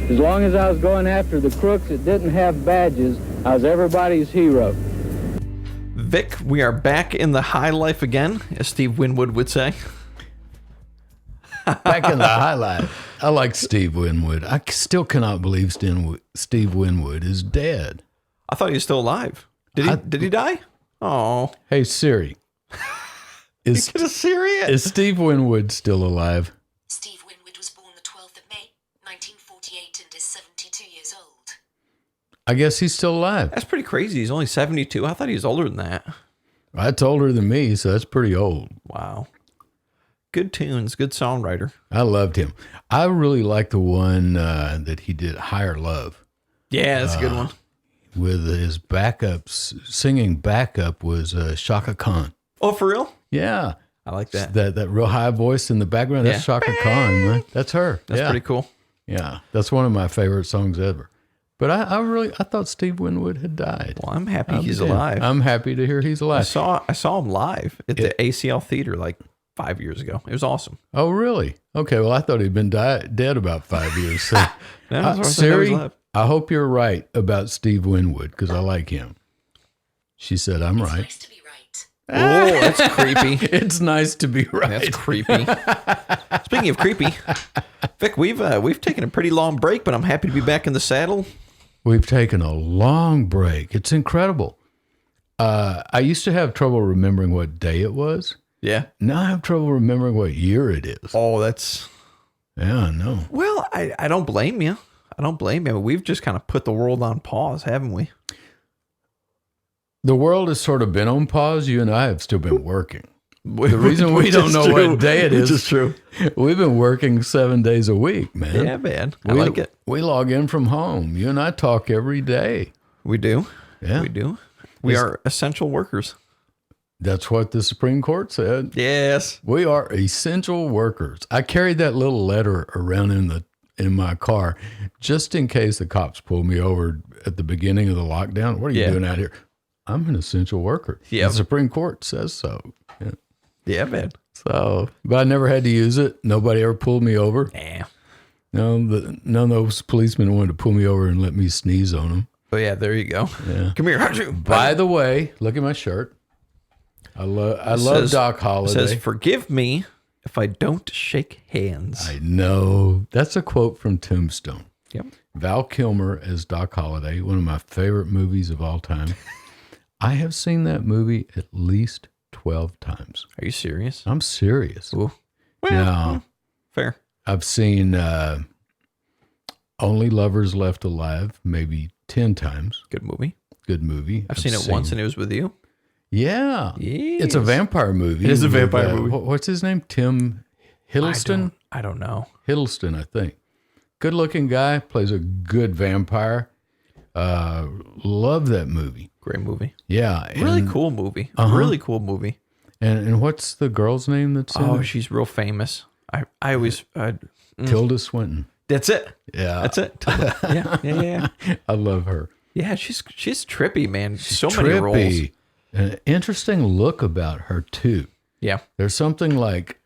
As long as I was going after the crooks that didn't have badges, I was everybody's hero. Vic, we are back in the high life again, as Steve Winwood would say. Back in the high life. I like Steve Winwood. I still cannot believe Steve Winwood is dead. I thought he was still alive. Did he die? Oh. Hey, Siri. Is Steve Winwood still alive? Steve Winwood was born the 12th of May, 1948, and is 72 years old. I guess he's still alive. That's pretty crazy. He's only 72. I thought he was older than that. That's older than me, so that's pretty old. Wow. Good tunes, good songwriter. I loved him. I really like the one that he did, Higher Love. Yeah, that's a good one. With his backups, singing backup was Shaka Khan. Oh, for real? Yeah. I like that. That real high voice in the background, that's Shaka Khan, right? That's her. That's pretty cool. Yeah, that's one of my favorite songs ever. But I thought Steve Winwood had died. Well, I'm happy he's alive. I'm happy to hear he's alive. I saw him live at the ACL Theater like 5 years ago. It was awesome. Oh, really? Okay, well, I thought he'd been dead about 5 years. So. No, Siri, I hope you're right about Steve Winwood, because I like him. She said, I'm right. Nice to be right. Oh, that's creepy. It's nice to be right. That's creepy. Speaking of creepy, Vic, we've taken a pretty long break, but I'm happy to be back in the saddle. We've taken a long break. It's incredible. I used to have trouble remembering what day it was. Yeah. Now I have trouble remembering what year it is. Oh, that's... Yeah, I know. Well, I don't blame you. I don't blame you. We've just kind of put the world on pause, haven't we? The world has sort of been on pause. You and I have still been working. The reason we don't know what day it is true. We've been working 7 days a week, man. Yeah, man. I like it. We log in from home. You and I talk every day. We do. Yeah. We do. We are essential workers. That's what the Supreme Court said. Yes. We are essential workers. I carried that little letter around in my car just in case the cops pulled me over at the beginning of the lockdown. What are you doing out here? I'm an essential worker. Yeah. The Supreme Court says so. Yeah. Yeah, man. So, but I never had to use it. Nobody ever pulled me over. Yeah. No, none of those policemen wanted to pull me over and let me sneeze on them. Oh, yeah, there you go. Yeah. Come here. How'd you? By the way, look at my shirt. I love Doc Holliday. It says, forgive me if I don't shake hands. I know. That's a quote from Tombstone. Yep. Val Kilmer as Doc Holliday, one of my favorite movies of all time. I have seen that movie at least 12 times. Are you serious? I'm serious. Ooh. Well, Now, fair. I've seen Only Lovers Left Alive maybe 10 times. Good movie. Good movie. I've seen it once and it was with you. Yeah. Yes. It's a vampire movie. It is a vampire movie. What's his name? Tim Hiddleston? I don't know. Hiddleston, I think. Good looking guy, plays a good vampire. Love that movie. Great movie. Yeah. Really cool movie. Really cool movie. And what's the girl's name that's in it? She's real famous. I always... Tilda Swinton. That's it. Yeah. That's it. Yeah. I love her. Yeah, she's trippy, man. She's many roles. An interesting look about her, too. Yeah. There's something like,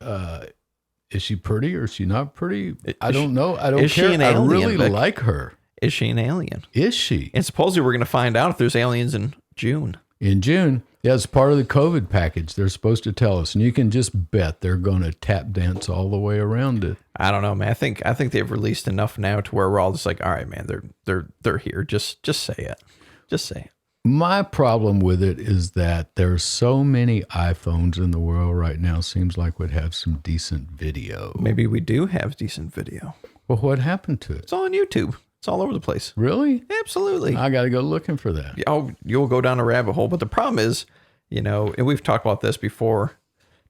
is she pretty or is she not pretty? I don't know. I don't care. Is she an alien, I really Vic? like her. Is she an alien? Is she? And supposedly we're going to find out if there's aliens in June. In June. Yeah, it's part of the COVID package. They're supposed to tell us. And you can just bet they're going to tap dance all the way around it. I don't know, man. I think they've released enough now to where we're all just like, all right, man, they're here. Just say it. Just say it. My problem with it is that there's so many iPhones in the world right now. Seems like we'd have some decent video. Maybe we do have decent video. Well, what happened to it? It's all on YouTube. It's all over the place. Really? Absolutely. I got to go looking for that. Oh, you'll go down a rabbit hole. But the problem is, and we've talked about this before,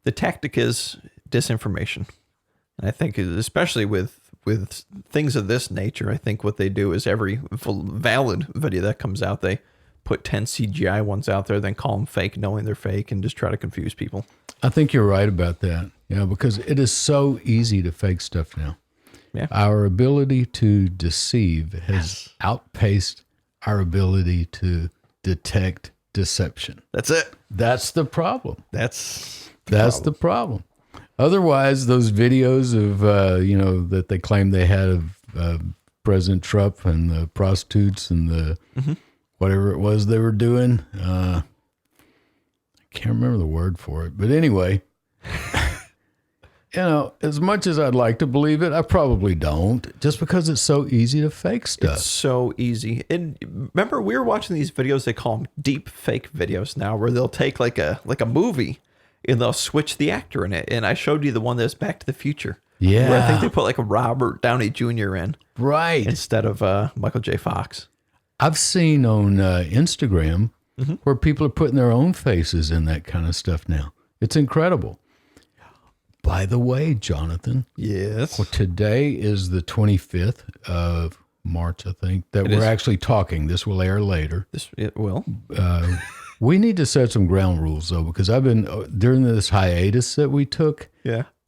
the tactic is disinformation. And I think especially with things of this nature, I think what they do is every valid video that comes out, they put 10 CGI ones out there, then call them fake, knowing they're fake, and just try to confuse people. I think you're right about that. Yeah, because it is so easy to fake stuff now. Yeah. Our ability to deceive has outpaced our ability to detect deception. That's it. That's the problem. That's the problem. Otherwise, those videos of, that they claim they had of President Trump and the prostitutes and the whatever it was they were doing. I can't remember the word for it. But anyway, as much as I'd like to believe it, I probably don't, just because it's so easy to fake stuff. It's so easy. And remember, we were watching these videos, they call them deep fake videos now, where they'll take like a movie and they'll switch the actor in it. And I showed you the one that's Back to the Future. Yeah. Where I think they put like a Robert Downey Jr. in. Right. Instead of Michael J. Fox. I've seen on Instagram where people are putting their own faces in that kind of stuff now. It's incredible. By the way, Jonathan. Yes. Well, today is the 25th of March, I think, that we're actually talking. This will air later. It will. We need to set some ground rules, though, because I've been, during this hiatus that we took,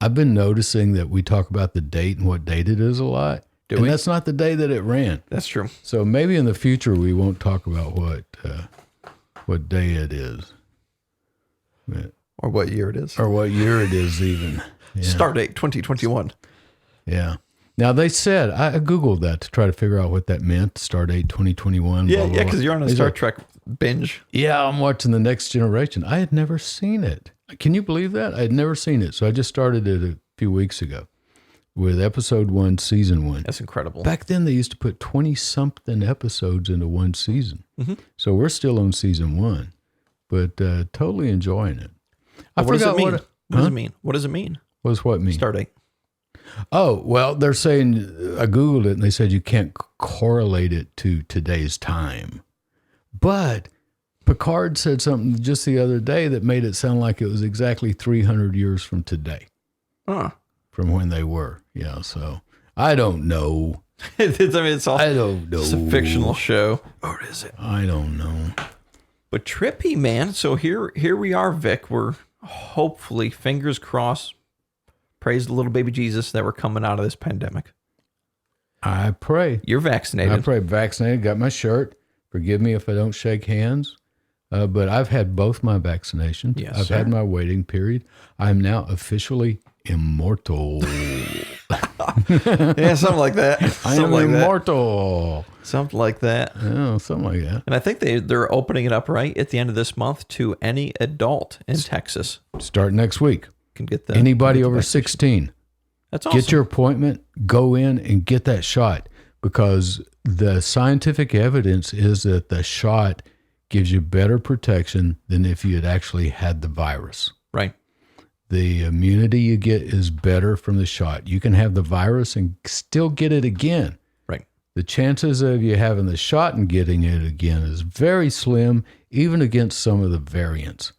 I've been noticing that we talk about the date and what date it is a lot. Do we? That's not the day that it ran. That's true. So maybe in the future we won't talk about what day it is. Or what year it is. Or what year it is even. Yeah. Start date 2021. Yeah. Now they said, I Googled that to try to figure out what that meant, start date 2021. Yeah, because you're on a Star Trek binge. Yeah, I'm watching The Next Generation. I had never seen it. Can you believe that? I had never seen it. So I just started it a few weeks ago with episode 1, season 1. That's incredible. Back then they used to put 20-something episodes into one season. So we're still on season 1, but totally enjoying it. What does it mean? What does it mean? What does it mean? What does what mean? Start date. Oh, well, they're saying, I Googled it, and they said you can't correlate it to today's time. But Picard said something just the other day that made it sound like it was exactly 300 years from today. From when they were. Yeah, so I don't know. I don't know. It's a fictional show. Or is it? I don't know. But trippy, man. So here we are, Vic. We're hopefully, fingers crossed, praise the little baby Jesus, that we're coming out of this pandemic. I pray. You're vaccinated. I pray. Vaccinated. Got my shirt. Forgive me if I don't shake hands. But I've had both my vaccinations. Yes, I've had my waiting period. I'm now officially immortal. Yeah, something like that. I am immortal. Something like that. Yeah, something like that. And I think they're opening it up right at the end of this month to any adult in Texas. Start next week. Can get the anybody over 16. That's awesome. Get your appointment, go in and get that shot, because the scientific evidence is that the shot gives you better protection than if you had actually had the virus. Right. The immunity you get is better from the shot. You can have the virus and still get it again. Right. The chances of you having the shot and getting it again is very slim, even against some of the variants.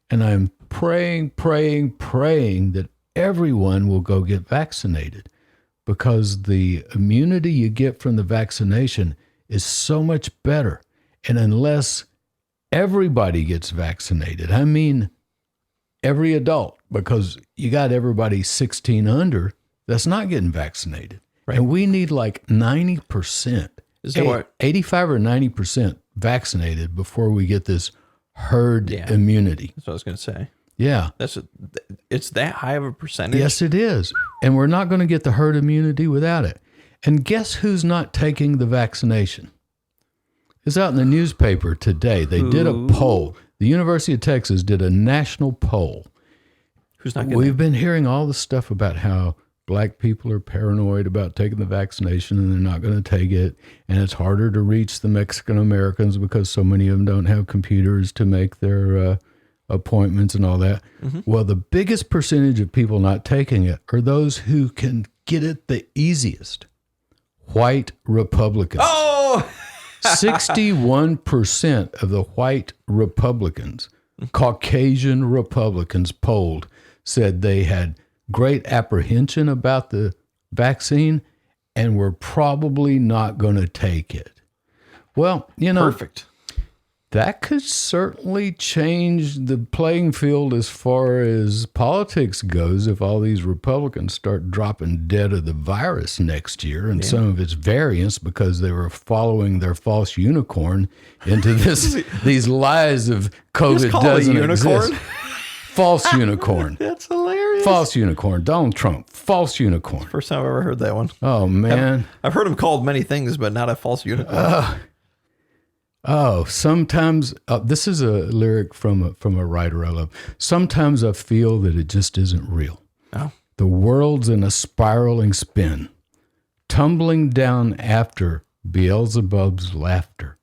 And I'm praying that everyone will go get vaccinated, because the immunity you get from the vaccination is so much better. And unless everybody gets vaccinated, I mean every adult, because you got everybody 16 under that's not getting vaccinated. Right. And we need like 90%, 85 or 90% vaccinated before we get this herd immunity. That's what I was going to say. Yeah. It's that high of a percentage? Yes, it is. And we're not going to get the herd immunity without it. And guess who's not taking the vaccination? It's out in the newspaper today. They did a poll. The University of Texas did a national poll. Who's not getting We've been hearing all the stuff about how black people are paranoid about taking the vaccination and they're not going to take it. And it's harder to reach the Mexican Americans because so many of them don't have computers to make their appointments and all that. Well, the biggest percentage of people not taking it are those who can get it the easiest. White Republicans. Oh! 61% of the white Republicans, Caucasian Republicans polled, said they had great apprehension about the vaccine and were probably not going to take it. Well, Perfect. That could certainly change the playing field as far as politics goes if all these Republicans start dropping dead of the virus next year and some of its variants because they were following their false unicorn into these lies of COVID doesn't exist. False unicorn. That's hilarious. False unicorn. Donald Trump. False unicorn. First time I've ever heard that one. Oh, man. I've heard him called many things, but not a false unicorn. Sometimes, this is a lyric from a writer I love. Sometimes I feel that it just isn't real. Oh. The world's in a spiraling spin, tumbling down after Beelzebub's laughter.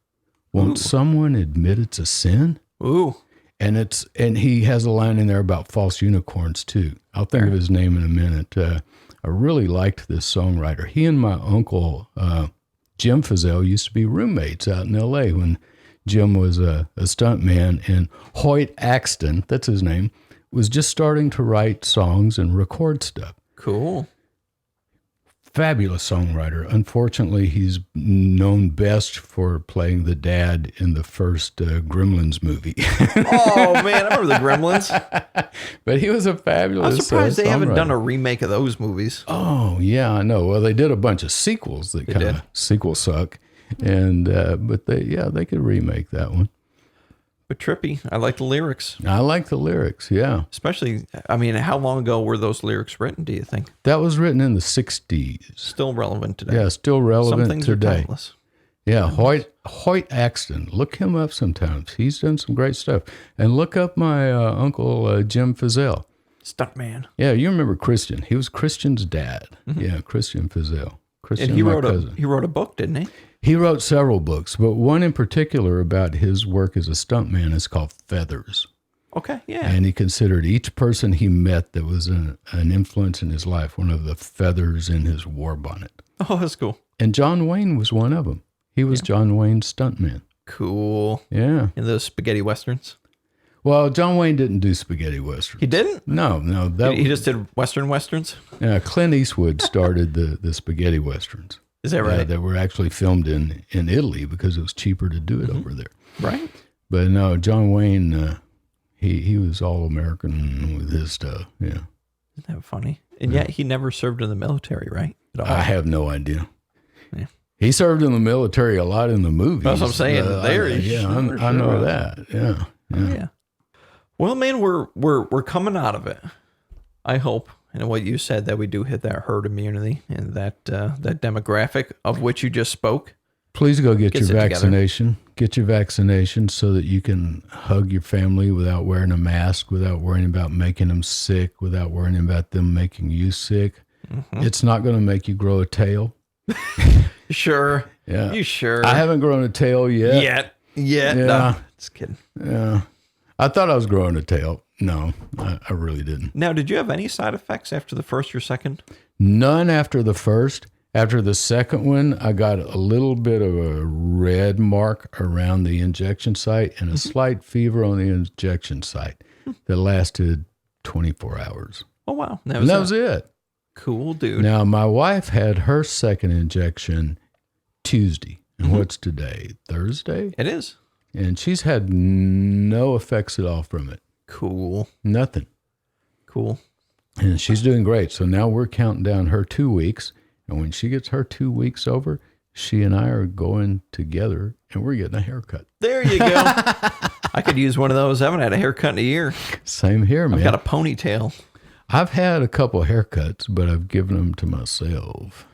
Won't someone admit it's a sin? Ooh. And he has a line in there about false unicorns too. I'll think of his name in a minute. I really liked this songwriter. He and my uncle, Jim Feazell, used to be roommates out in L.A. when Jim was a stuntman, and Hoyt Axton, that's his name, was just starting to write songs and record stuff. Cool. Fabulous songwriter. Unfortunately, he's known best for playing the dad in the first Gremlins movie. Oh, man, I remember the Gremlins. But he was a fabulous I'm surprised they haven't songwriter. done a remake of those movies. Oh, yeah, I know. Well, they did a bunch of sequels that kind of sequel suck. And but they could remake that one. But trippy. I like the lyrics. I like the lyrics, yeah. Especially, I mean, how long ago were those lyrics written, do you think? That was written in the 60s. Still relevant today. Yeah, still Some relevant things are today. timeless. Yeah, Hoyt Axton. Look him up sometimes. He's done some great stuff. And look up my uncle Jim Feazell. Stuntman. Yeah, you remember Christian. He was Christian's dad. Mm-hmm. Yeah, Christian Feazell. Christian, And he my wrote cousin. he wrote a book, didn't he? He wrote several books, but one in particular about his work as a stuntman is called Feathers. Okay, yeah. And he considered each person he met that was an influence in his life one of the feathers in his war bonnet. Oh, that's cool. And John Wayne was one of them. He was John Wayne's stuntman. Cool. Yeah. In those spaghetti westerns? Well, John Wayne didn't do spaghetti westerns. He didn't? No. He just did westerns? Clint Eastwood started the spaghetti westerns. Is that right? That were actually filmed in Italy because it was cheaper to do it over there. Right. But no, John Wayne, he was all American with his stuff. Yeah. Isn't that funny? And yet he never served in the military, right? At all. I have no idea. Yeah. He served in the military a lot in the movies. That's what I'm saying. I know that. Yeah. Yeah. Well, man, we're coming out of it. I hope. And what you said, that we do hit that herd immunity and that demographic of which you just spoke. Please go get your vaccination. Get your vaccination so that you can hug your family without wearing a mask, without worrying about making them sick, without worrying about them making you sick. Mm-hmm. It's not going to make you grow a tail. Sure. Yeah. You sure? I haven't grown a tail yet. Yeah. No, just kidding. Yeah. I thought I was growing a tail. No, I really didn't. Now, did you have any side effects after the first or second? None after the first. After the second one, I got a little bit of a red mark around the injection site and a slight fever on the injection site that lasted 24 hours. Oh, wow. That was it. Cool, dude. Now, my wife had her second injection Tuesday. And what's today? Thursday? It is. And she's had no effects at all from it. Cool. Nothing. Cool. And she's doing great. So now we're counting down her 2 weeks. And when she gets her 2 weeks over, she and I are going together and we're getting a haircut. There you go. I could use one of those. I haven't had a haircut in a year. Same here, man. I've got a ponytail. I've had a couple of haircuts, but I've given them to myself.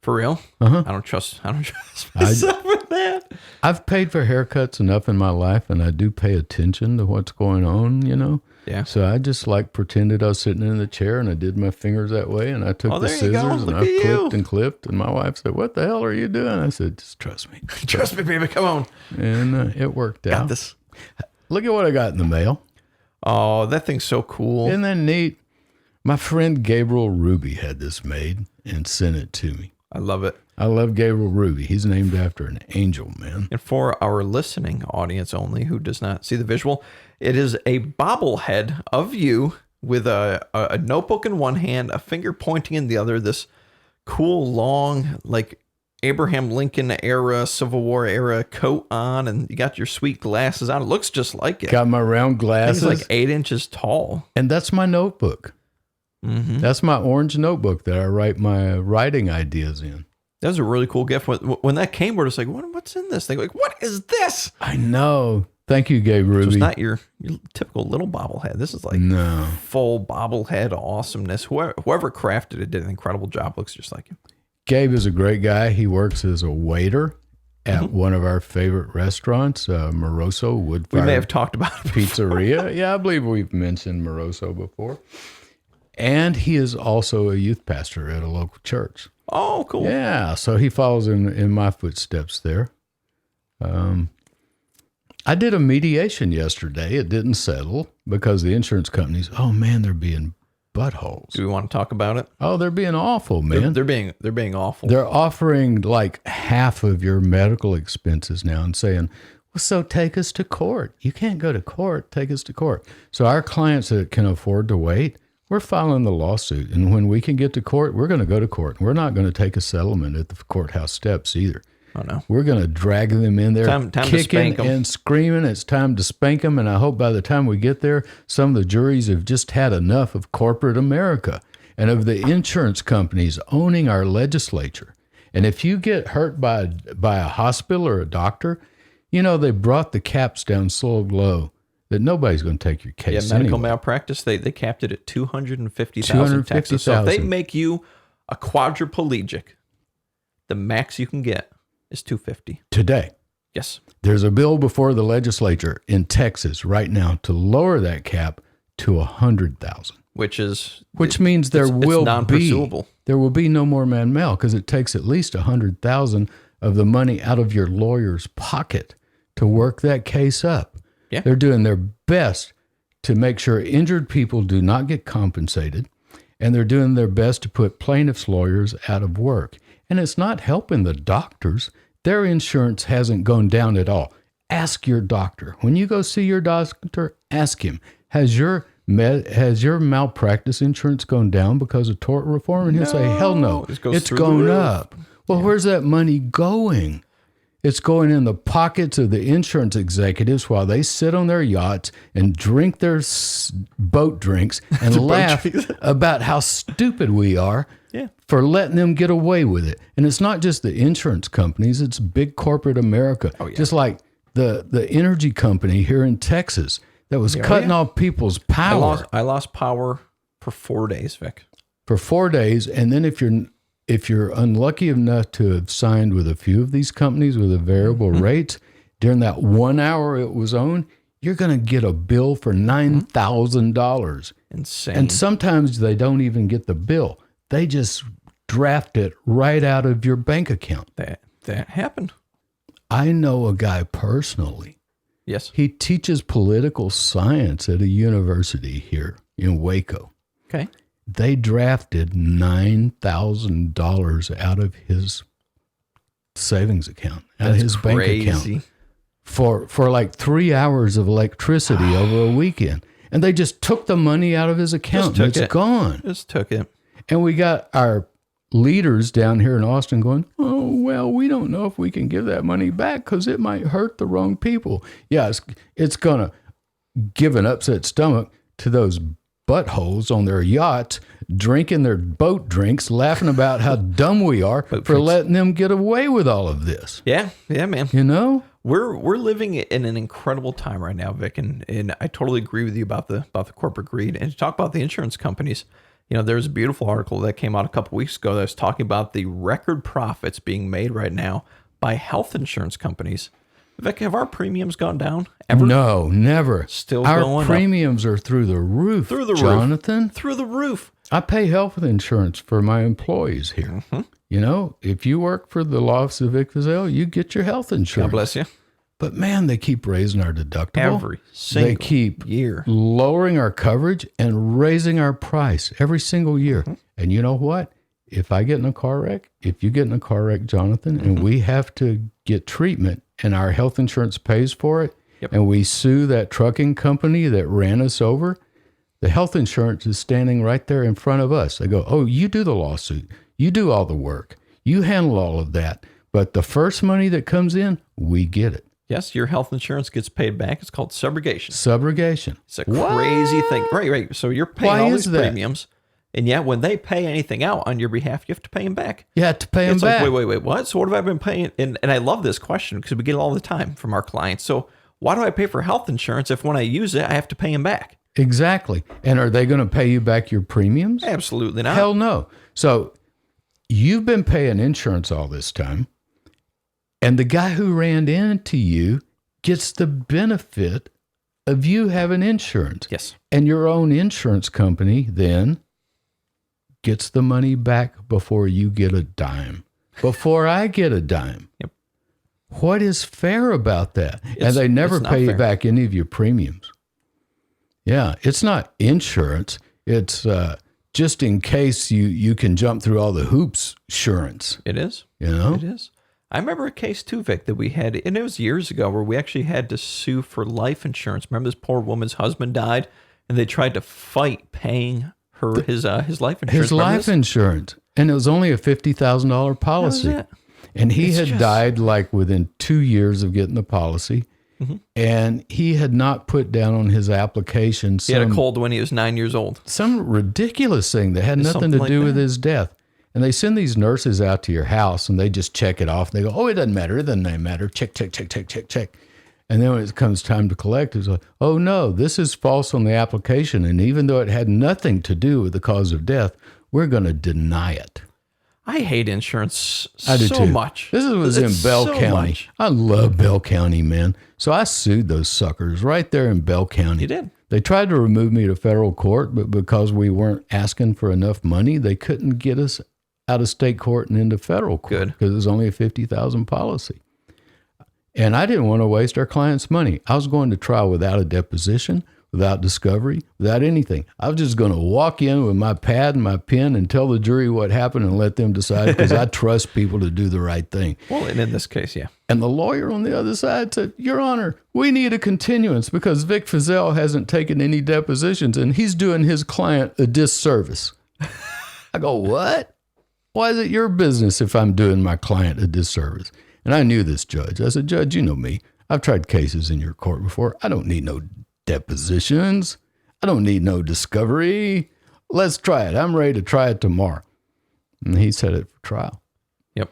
For real? Uh-huh. I don't trust myself with that. I've paid for haircuts enough in my life, and I do pay attention to what's going on, you know? Yeah. So I just pretended I was sitting in the chair, and I did my fingers that way, and I took the scissors, and I clipped, and my wife said, "What the hell are you doing?" I said, "Just trust me." Trust me, baby. Come on. And it worked out. Got this. Look at what I got in the mail. Oh, that thing's so cool. Isn't that neat? My friend Gabriel Ruby had this made and sent it to me. I love it. I love Gabriel Ruby. He's named after an angel, man. And for our listening audience only who does not see the visual, it is a bobblehead of you with a notebook in one hand, a finger pointing in the other, this cool, long, like Abraham Lincoln era, Civil War era coat on, and you got your sweet glasses on. It looks just like it. Got my round glasses. It's like 8 inches tall. And that's my notebook. Mm-hmm. That's my orange notebook that I write my writing ideas in. That was a really cool gift. When that came, we're just like, what's in this thing? Like, what is this? I know. Thank you, Gabe So Ruby. it's not your typical little bobblehead. This is like full bobblehead awesomeness. Whoever crafted it did an incredible job. Looks just like him. Gabe is a great guy. He works as a waiter at one of our favorite restaurants, Moroso Woodfire. We may have talked about it Pizzeria. Yeah, I believe we've mentioned Moroso before. And he is also a youth pastor at a local church. Oh, cool. Yeah, so he follows in my footsteps there. I did a mediation yesterday. It didn't settle because the insurance companies, oh man, they're being buttholes. Do we want to talk about it? Oh, they're being awful, man. They're being awful. They're offering like half of your medical expenses now and saying, well, so take us to court. You can't go to court. Take us to court. So our clients that can afford to wait, we're filing the lawsuit. And when we can get to court, we're going to go to court. We're not going to take a settlement at the courthouse steps either. Oh, no. We're going to drag them in there, Time to kicking spank 'em. and screaming. It's time to spank them. And I hope by the time we get there, some of the juries have just had enough of corporate America and of the insurance companies owning our legislature. And if you get hurt by a hospital or a doctor, you know, they brought the caps down so low that nobody's going to take your case. Yeah, medical anyway. malpractice, they capped it at $250,000 in Texas. So if they make you a quadriplegic, the max you can get is $250,000 Today. Yes. There's a bill before the legislature in Texas right now to lower that cap to $100,000. Which means there will be no more man-mail because it takes at least $100,000 of the money out of your lawyer's pocket to work that case up. Yeah. They're doing their best to make sure injured people do not get compensated, and they're doing their best to put plaintiffs' lawyers out of work. And it's not helping the doctors. Their insurance hasn't gone down at all. Ask your doctor. When you go see your doctor, ask him, has your malpractice insurance gone down because of tort reform? And he'll say, hell no, it's gone up. Well, where's that money going? It's going in the pockets of the insurance executives while they sit on their yachts and drink their boat drinks and laugh about how stupid we are for letting them get away with it. And it's not just the insurance companies, it's big corporate America. Oh, yeah. Just like the energy company here in Texas that was cutting off people's power. I lost power for 4 days, Vic. For 4 days. And then if you're unlucky enough to have signed with a few of these companies with a variable rate, during that 1 hour it was on, you're going to get a bill for $9,000. Insane. And sometimes they don't even get the bill. They just draft it right out of your bank account. That happened. I know a guy personally. Yes. He teaches political science at a university here in Waco. Okay. They drafted $9,000 out of his savings account, out of his bank account for like 3 hours of electricity over a weekend. And they just took the money out of his account and it's gone. Just took it. And we got our leaders down here in Austin going, oh, well, we don't know if we can give that money back because it might hurt the wrong people. Yeah, it's going to give an upset stomach to those buttholes on their yachts, drinking their boat drinks, laughing about how dumb we are for letting them get away with all of this. Yeah, man. You know? We're living in an incredible time right now, Vic, and I totally agree with you about the corporate greed. And to talk about the insurance companies, you know, there's a beautiful article that came out a couple weeks ago that was talking about the record profits being made right now by health insurance companies. Vic, have our premiums gone down ever? No, never. Still going up. Our premiums are through the roof, Jonathan. Through the roof. I pay health insurance for my employees here. Mm-hmm. You know, if you work for the law office of Feazell, you get your health insurance. God bless you. But man, they keep raising our deductible. Every single They keep year. lowering our coverage and raising our price every single year. Mm-hmm. And you know what? If I get in a car wreck, if you get in a car wreck, Jonathan, and we have to get treatment and our health insurance pays for it, and we sue that trucking company that ran us over, the health insurance is standing right there in front of us. They go, oh, you do the lawsuit. You do all the work. You handle all of that. But the first money that comes in, we get it. Yes, your health insurance gets paid back. It's called subrogation. Subrogation. It's a crazy thing. Right. So you're paying all these premiums, and yet when they pay anything out on your behalf, you have to pay them back. You have to pay them back. Like, wait, what? So what have I been paying? And I love this question because we get it all the time from our clients. So why do I pay for health insurance if when I use it, I have to pay them back? Exactly. And are they going to pay you back your premiums? Absolutely not. Hell no. So you've been paying insurance all this time, and the guy who ran into you gets the benefit of you having insurance. Yes. And your own insurance company then gets the money back before you get a dime, before I get a dime. Yep. What is fair about that? And they never pay you back any of your premiums. Yeah, it's not insurance. It's just in case you can jump through all the hoops insurance. It is. You know? It is. I remember a case too, Vic, that we had, and it was years ago, where we actually had to sue for life insurance. Remember, this poor woman's husband died, and they tried to fight paying her his life insurance. His life insurance, and it was only a $50,000 policy. That was it. And he had died like within 2 years of getting the policy. Mm-hmm. And he had not put down on his application he had a cold when he was 9 years old. Some ridiculous thing that had nothing to do with his death. And they send these nurses out to your house and they just check it off. They go, oh, it doesn't matter. It doesn't matter. Check. And then when it comes time to collect, it's like, oh, no, this is false on the application. And even though it had nothing to do with the cause of death, we're going to deny it. I hate insurance I do so too. much. This was in Bell County. Much. I love Bell County, man. So I sued those suckers right there in Bell County. You did? They tried to remove me to federal court, but because we weren't asking for enough money, they couldn't get us out of state court and into federal court. Good. Because it was only a $50,000 policy. And I didn't want to waste our clients' money. I was going to trial without a deposition, without discovery, without anything. I was just going to walk in with my pad and my pen and tell the jury what happened and let them decide, because I trust people to do the right thing. Well, and in this case, yeah. And the lawyer on the other side said, Your Honor, we need a continuance because Vic Feazell hasn't taken any depositions and he's doing his client a disservice. I go, what? Why is it your business if I'm doing my client a disservice? And I knew this judge. I said, Judge, you know me. I've tried cases in your court before. I don't need no depositions. I don't need no discovery. Let's try it. I'm ready to try it tomorrow. And he set it for trial. Yep.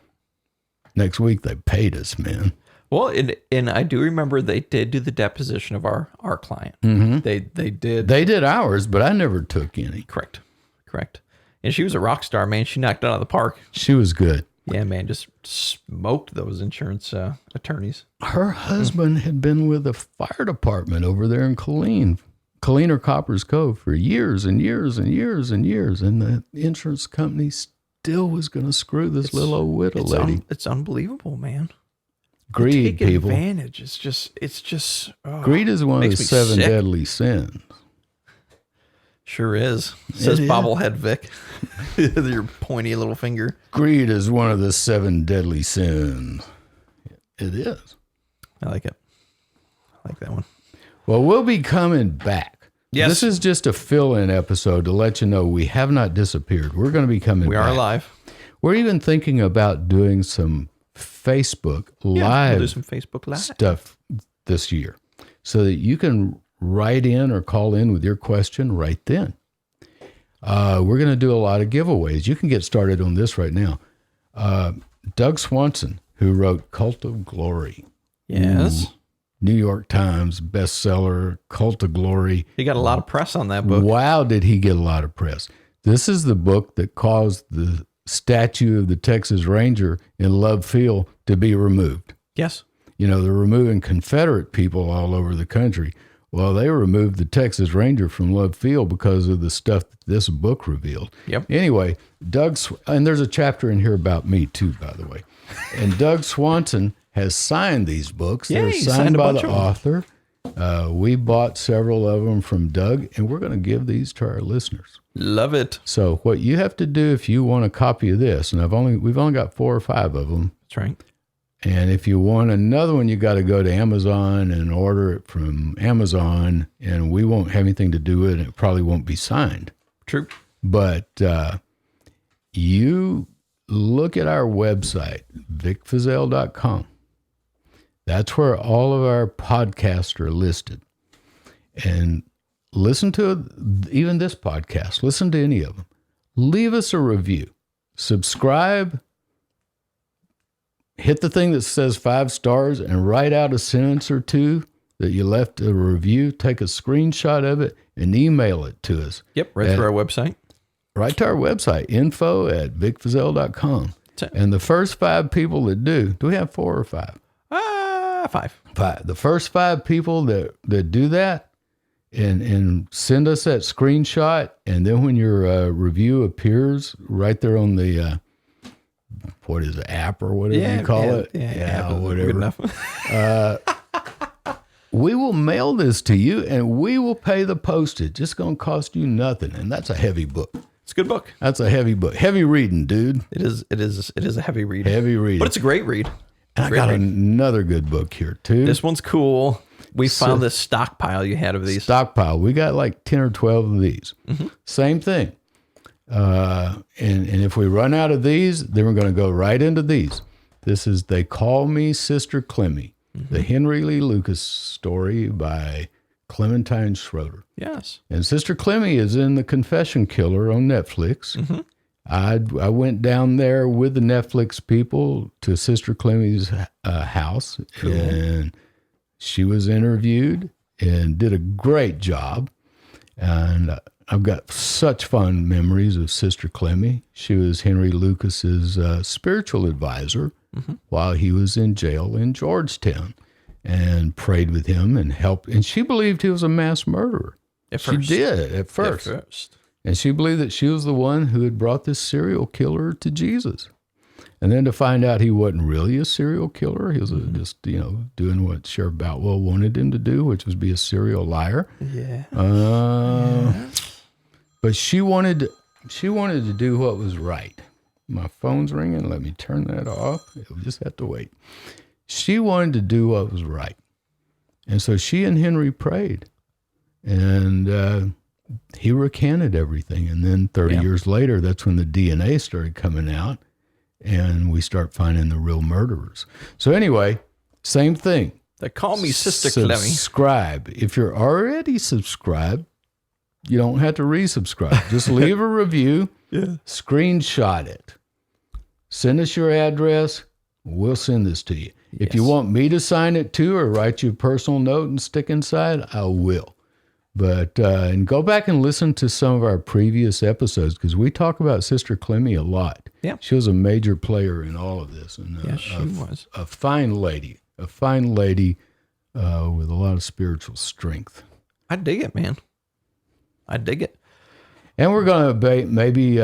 Next week, they paid us, man. Well, and I do remember they did do the deposition of our client. Mm-hmm. They did. They did ours, but I never took any. Correct. And she was a rock star, man. She knocked it out of the park. She was good. Yeah, man, just smoked those insurance attorneys. Her husband had been with the fire department over there in Killeen or Copper's Cove for years and years and years and years. And the insurance company still was going to screw this little old widow lady. It's unbelievable, man. Greed, people. Advantage. It's just. Oh, greed is one of the 7 deadly sins. Sure is. Says Bobblehead Vic. Your pointy little finger. Greed is one of the 7 deadly sins. It is. I like it. I like that one. Well, we'll be coming back. Yes. This is just a fill-in episode to let you know we have not disappeared. We're going to be coming back. We are alive. We're even thinking about doing some Facebook Live, we'll do some Facebook Live stuff this year so that you can write in or call in with your question right then. We're going to do a lot of giveaways. You can get started on this right now. Doug Swanson, who wrote Cult of Glory. Yes. New York Times bestseller, Cult of Glory. He got a lot of press on that book. Wow, did he get a lot of press. This is the book that caused the statue of the Texas Ranger in Love Field to be removed. Yes. You know, they're removing Confederate people all over the country. Well, they removed the Texas Ranger from Love Field because of the stuff that this book revealed. Yep. Anyway, and there's a chapter in here about me too, by the way. And Doug Swanson has signed these books. Yeah, They're signed by the author. We bought several of them from Doug, and we're going to give these to our listeners. Love it. So what you have to do if you want a copy of this, and we've only got 4 or 5 of them. That's right. And if you want another one, you got to go to Amazon and order it from Amazon, and we won't have anything to do with it. It probably won't be signed. True. But you look at our website, vicfeazell.com. That's where all of our podcasts are listed. And listen to even this podcast. Listen to any of them. Leave us a review. Subscribe. Hit the thing that says 5 stars and write out a sentence or 2 that you left a review, take a screenshot of it and email it to us. Yep, right through our website. Right to our website, info@vicfeazell.com. And the first 5 people that do we have 4 or 5? 5. 5. The first 5 people that do that and send us that screenshot, and then when your review appears right there on the what is it, app or whatever you call it? Yeah, whatever. Good enough. We will mail this to you, and we will pay the postage. It's going to cost you nothing, and that's a heavy book. It's a good book. That's a heavy book. Heavy reading, dude. It is a heavy read. Heavy reading. But it's a great read. And I got another good book here, too. This one's cool. We found this stockpile you had of these. Stockpile. We got like 10 or 12 of these. Mm-hmm. Same thing. And if we run out of these, then we're going to go right into these. This is They Call Me Sister Clemmy, the Henry Lee Lucas story by Clementine Schroeder. Yes. And Sister Clemmy is in The Confession Killer on Netflix. Mm-hmm. I went down there with the Netflix people to Sister Clemmy's house, and she was interviewed and did a great job. And I've got such fond memories of Sister Clemmy. She was Henry Lucas's spiritual advisor while he was in jail in Georgetown, and prayed with him and helped. And she believed he was a mass murderer. She did at first. And she believed that she was the one who had brought this serial killer to Jesus. And then to find out he wasn't really a serial killer, he was just, doing what Sheriff Boutwell wanted him to do, which was be a serial liar. Yeah. But she wanted to do what was right. My phone's ringing. Let me turn that off. You'll just have to wait. She wanted to do what was right. And so she and Henry prayed. And he recanted everything. And then 30 years later, that's when the DNA started coming out, and we start finding the real murderers. So anyway, same thing. They call me Sister Clemmy. Subscribe. If you're already subscribed, you don't have to resubscribe. Just leave a review, screenshot it. Send us your address. We'll send this to you. If you want me to sign it too, or write you a personal note and stick inside, I will. But and go back and listen to some of our previous episodes, because we talk about Sister Clemmy a lot. Yeah, she was a major player in all of this, and she was a fine lady with a lot of spiritual strength. I dig it, man. I dig it. And we're going to maybe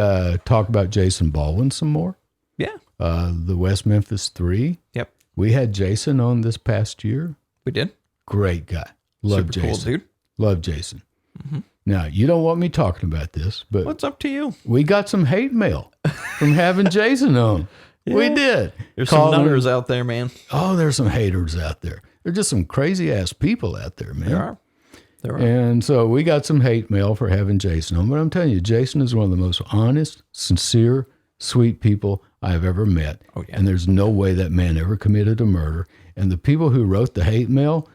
talk about Jason Baldwin some more. Yeah. The West Memphis 3. Yep. We had Jason on this past year. We did. Great guy. Love Super Jason. Cool, dude. Love Jason. Mm-hmm. Now, you don't want me talking about this, but what's up to you? We got some hate mail from having Jason on. Yeah. We did. There's some nutters out there, man. Oh, there's some haters out there. There's just some crazy ass people out there, man. There are. And so we got some hate mail for having Jason on. But I'm telling you, Jason is one of the most honest, sincere, sweet people I've ever met. Oh, yeah. And there's no way that man ever committed a murder. And the people who wrote the hate mail,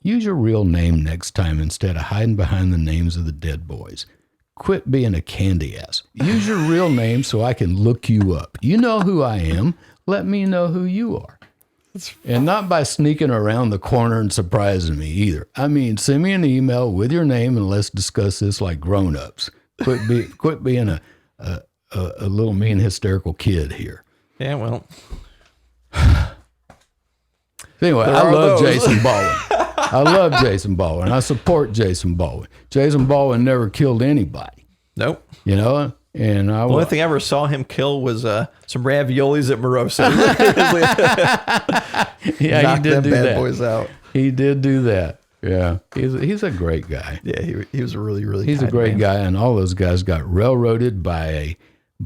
use your real name next time instead of hiding behind the names of the dead boys. Quit being a candy ass. Use your real name so I can look you up. You know who I am. Let me know who you are. And not by sneaking around the corner and surprising me either. I mean, send me an email with your name and let's discuss this like grown-ups. Quit being a little mean hysterical kid here. Yeah, well. Anyway, I love Jason Baldwin. I love Jason Baldwin. I support Jason Baldwin. Jason Baldwin never killed anybody. Nope. You know? And the only thing I ever saw him kill was some raviolis at Moroso. Yeah, he did do bad that. Boys out. He did do that. Yeah, he's a great guy. Yeah, he was a really, really. He's a great guy, and all those guys got railroaded by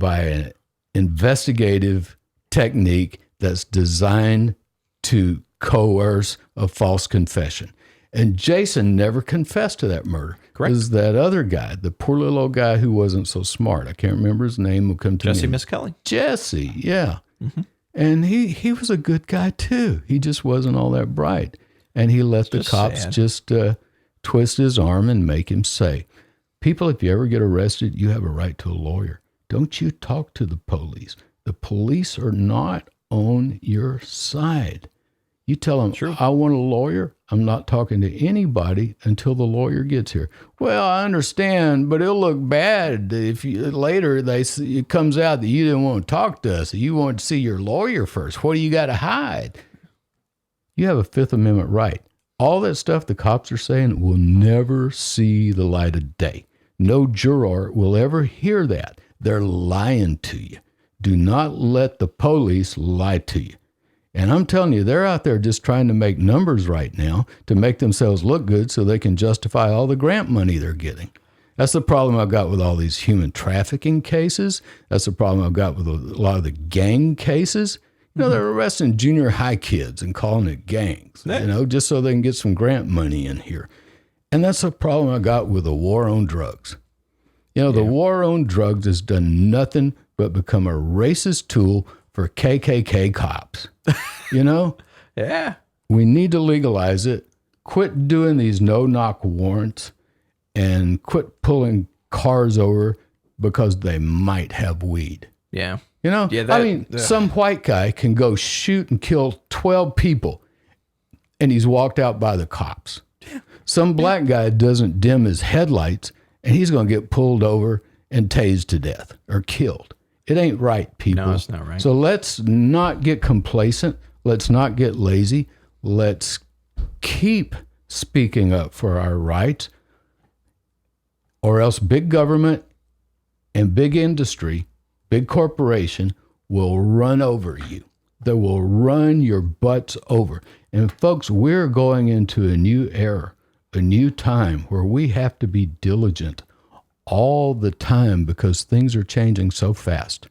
an investigative technique that's designed to coerce a false confession. And Jason never confessed to that murder. Correct. It was that other guy, the poor little old guy who wasn't so smart. I can't remember his name. Will come to Jesse me. Miss Kelly. Jesse, yeah. Mm-hmm. And he was a good guy too. He just wasn't all that bright. And he let the cops just twist his arm and make him say, people, if you ever get arrested, you have a right to a lawyer. Don't you talk to the police. The police are not on your side. You tell them, True. I want a lawyer. I'm not talking to anybody until the lawyer gets here. Well, I understand, but it'll look bad if later it comes out that you didn't want to talk to us. You wanted to see your lawyer first. What do you got to hide? You have a Fifth Amendment right. All that stuff the cops are saying will never see the light of day. No juror will ever hear that. They're lying to you. Do not let the police lie to you. And I'm telling you, they're out there just trying to make numbers right now to make themselves look good so they can justify all the grant money they're getting. That's the problem I've got with all these human trafficking cases. That's the problem I've got with a lot of the gang cases. You know, they're arresting junior high kids and calling it gangs, just so they can get some grant money in here. And that's the problem I got with the war on drugs. The war on drugs has done nothing but become a racist tool for KKK cops. Yeah. We need to legalize it. Quit doing these no-knock warrants and quit pulling cars over because they might have weed. Yeah. Some white guy can go shoot and kill 12 people and he's walked out by the cops. Some black guy doesn't dim his headlights and he's going to get pulled over and tased to death or killed. It ain't right, people. No, it's not right. So let's not get complacent. Let's not get lazy. Let's keep speaking up for our rights, or else big government and big industry, big corporation will run over you. They will run your butts over. And folks, we're going into a new era, a new time where we have to be diligent all the time because things are changing so fast.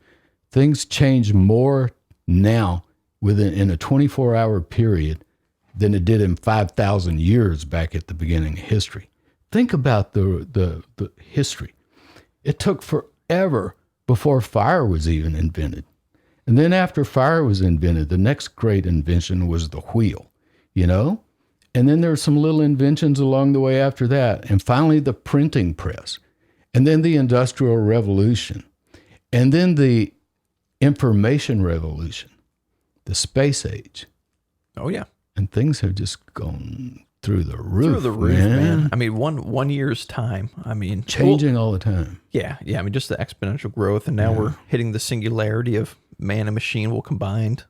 Things change more now in a 24-hour period than it did in 5,000 years back at the beginning of history. Think about the history. It took forever before fire was even invented. And then after fire was invented, the next great invention was the wheel, And then there were some little inventions along the way after that. And finally, the printing press. And then the Industrial Revolution. And then the Information Revolution, the space age. Oh, yeah. And things have just gone through the roof. Man. I mean, one year's time. I mean, changing all the time. Yeah. I mean, just the exponential growth. And now we're hitting the singularity of man and machine will combined,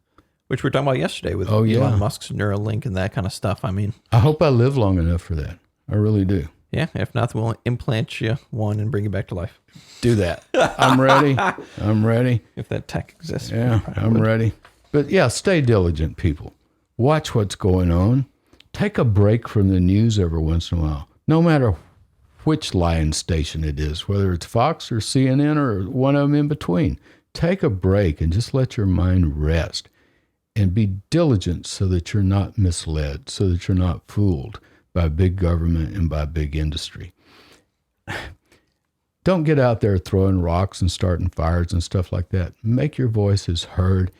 which we were talking about yesterday with Elon Musk's Neuralink and that kind of stuff. I mean, I hope I live long enough for that. I really do. Yeah, if not, we'll implant you one and bring you back to life. Do that. I'm ready. I'm ready. If that tech exists. Yeah, I'm ready. But yeah, stay diligent, people. Watch what's going on. Take a break from the news every once in a while. No matter which line station it is, whether it's Fox or CNN or one of them in between. Take a break and just let your mind rest. And be diligent so that you're not misled, so that you're not fooled by big government and by big industry. Don't get out there throwing rocks and starting fires and stuff like that. Make your voices heard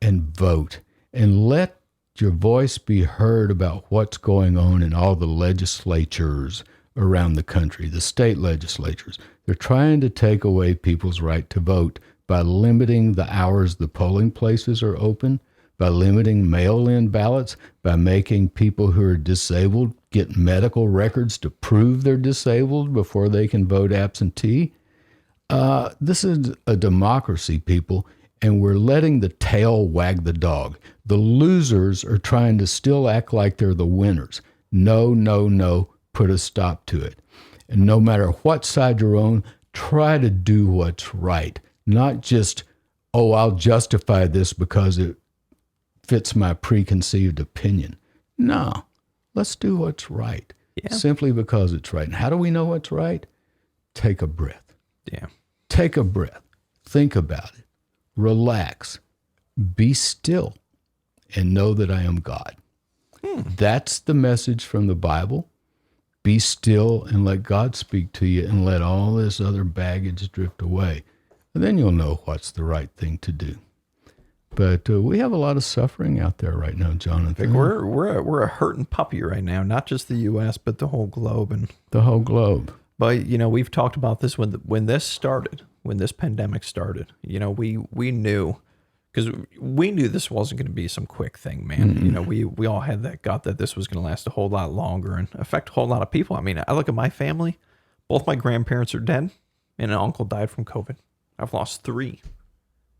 and vote. And let your voice be heard about what's going on in all the legislatures around the country, the state legislatures. They're trying to take away people's right to vote by limiting the hours the polling places are open, by limiting mail-in ballots, by making people who are disabled get medical records to prove they're disabled before they can vote absentee. This is a democracy, people, and we're letting the tail wag the dog. The losers are trying to still act like they're the winners. No, put a stop to it. And no matter what side you're on, try to do what's right. Not just, I'll justify this because it fits my preconceived opinion. No, let's do what's right. Simply because it's right. And how do we know what's right? Take a breath. Yeah. Take a breath. Think about it. Relax. Be still and know that I am God. That's the message from the Bible. Be still and let God speak to you and let all this other baggage drift away. And then you'll know what's the right thing to do. But we have a lot of suffering out there right now, Jonathan. We're a hurting puppy right now, not just the U.S., but the whole globe. And the whole globe. But, we've talked about this when this started, when this pandemic started. We knew because we knew this wasn't going to be some quick thing, man. You know, we all had that gut that this was going to last a whole lot longer and affect a whole lot of people. I mean, I look at my family, both my grandparents are dead, and an uncle died from COVID. I've lost 3,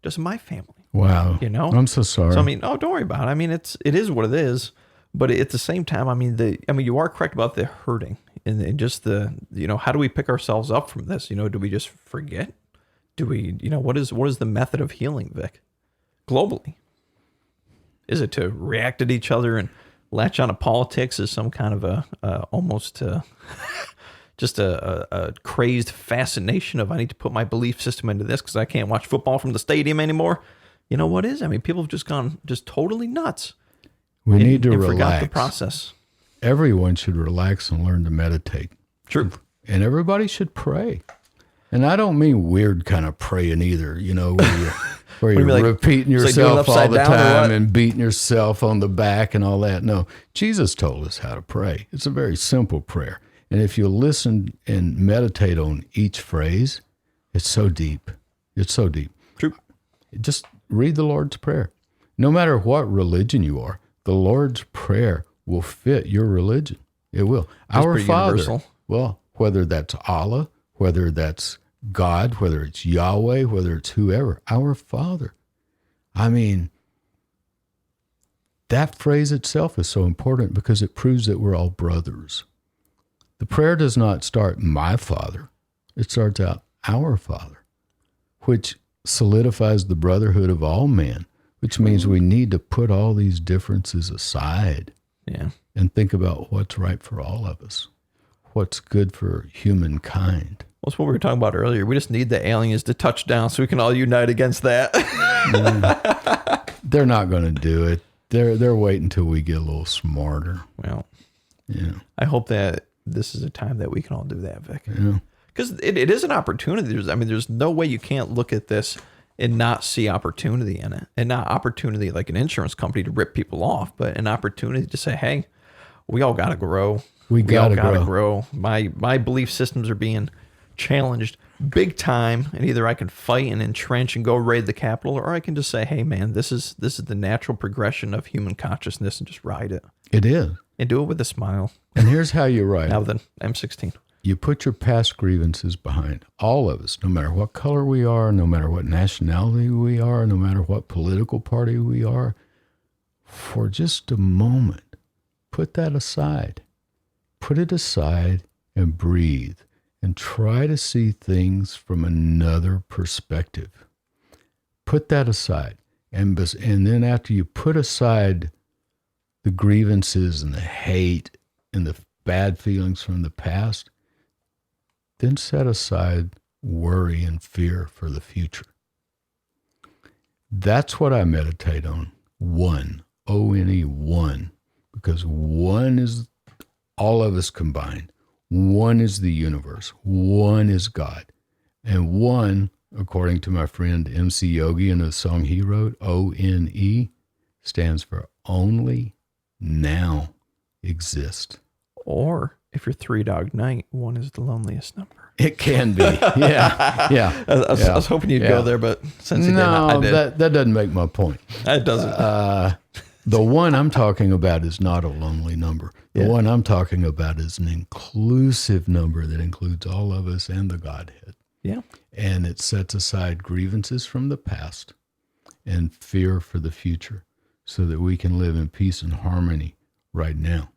just in my family. Wow. You know, I'm so sorry. So I mean, don't worry about it. I mean, it is what it is. But at the same time, I mean, you are correct about the hurting and just how do we pick ourselves up from this? You know, do we just forget? Do we, what is the method of healing, Vic? Globally, is it to react at each other and latch onto politics as some kind of almost just a crazed fascination of I need to put my belief system into this because I can't watch football from the stadium anymore? You know what is? I mean, people have just gone just totally nuts. We need to relax. Forgot the process. Everyone should relax and learn to meditate. True. And everybody should pray. And I don't mean weird kind of praying either, where you're like, repeating yourself all the time and beating yourself on the back and all that. No, Jesus told us how to pray. It's a very simple prayer. And if you listen and meditate on each phrase, it's so deep. It's so deep. True. Just read the Lord's Prayer. No matter what religion you are, the Lord's Prayer will fit your religion. It will. Our Father. Universal. Well, whether that's Allah, whether that's God, whether it's Yahweh, whether it's whoever, our Father. I mean, that phrase itself is so important because it proves that we're all brothers. The prayer does not start my Father. It starts out our Father, which solidifies the brotherhood of all men, which means we need to put all these differences aside and think about what's right for all of us, what's good for humankind. Well, that's what we were talking about earlier. We just need the aliens to touch down so we can all unite against that. They're not going to do it. They're waiting until we get a little smarter. Well, I hope that this is a time that we can all do that, Vic. Yeah. Because it is an opportunity. There's no way you can't look at this and not see opportunity in it. And not opportunity like an insurance company to rip people off, but an opportunity to say, hey, we all got to grow. We all got to grow. My belief systems are being challenged big time, and either I can fight and entrench and go raid the Capitol, or I can just say, hey, man, this is the natural progression of human consciousness and just ride it. It is. And do it with a smile. And here's how you ride now it. then, M16. You put your past grievances behind. All of us, no matter what color we are, no matter what nationality we are, no matter what political party we are, for just a moment, put that aside. Put it aside and breathe and try to see things from another perspective. Put that aside. And then after you put aside the grievances and the hate and the bad feelings from the past, then set aside worry and fear for the future. That's what I meditate on. One, O-N-E, one, because one is all of us combined. One is the universe. One is God. And one, according to my friend MC Yogi in a song he wrote, O-N-E, stands for only now exist. Or if you're Three Dog Night, one is the loneliest number. It can be. Yeah. I was hoping you'd go there, but since you didn't, I did. That doesn't make my point. It doesn't. The one I'm talking about is not a lonely number. The one I'm talking about is an inclusive number that includes all of us and the Godhead. Yeah. And it sets aside grievances from the past and fear for the future so that we can live in peace and harmony right now.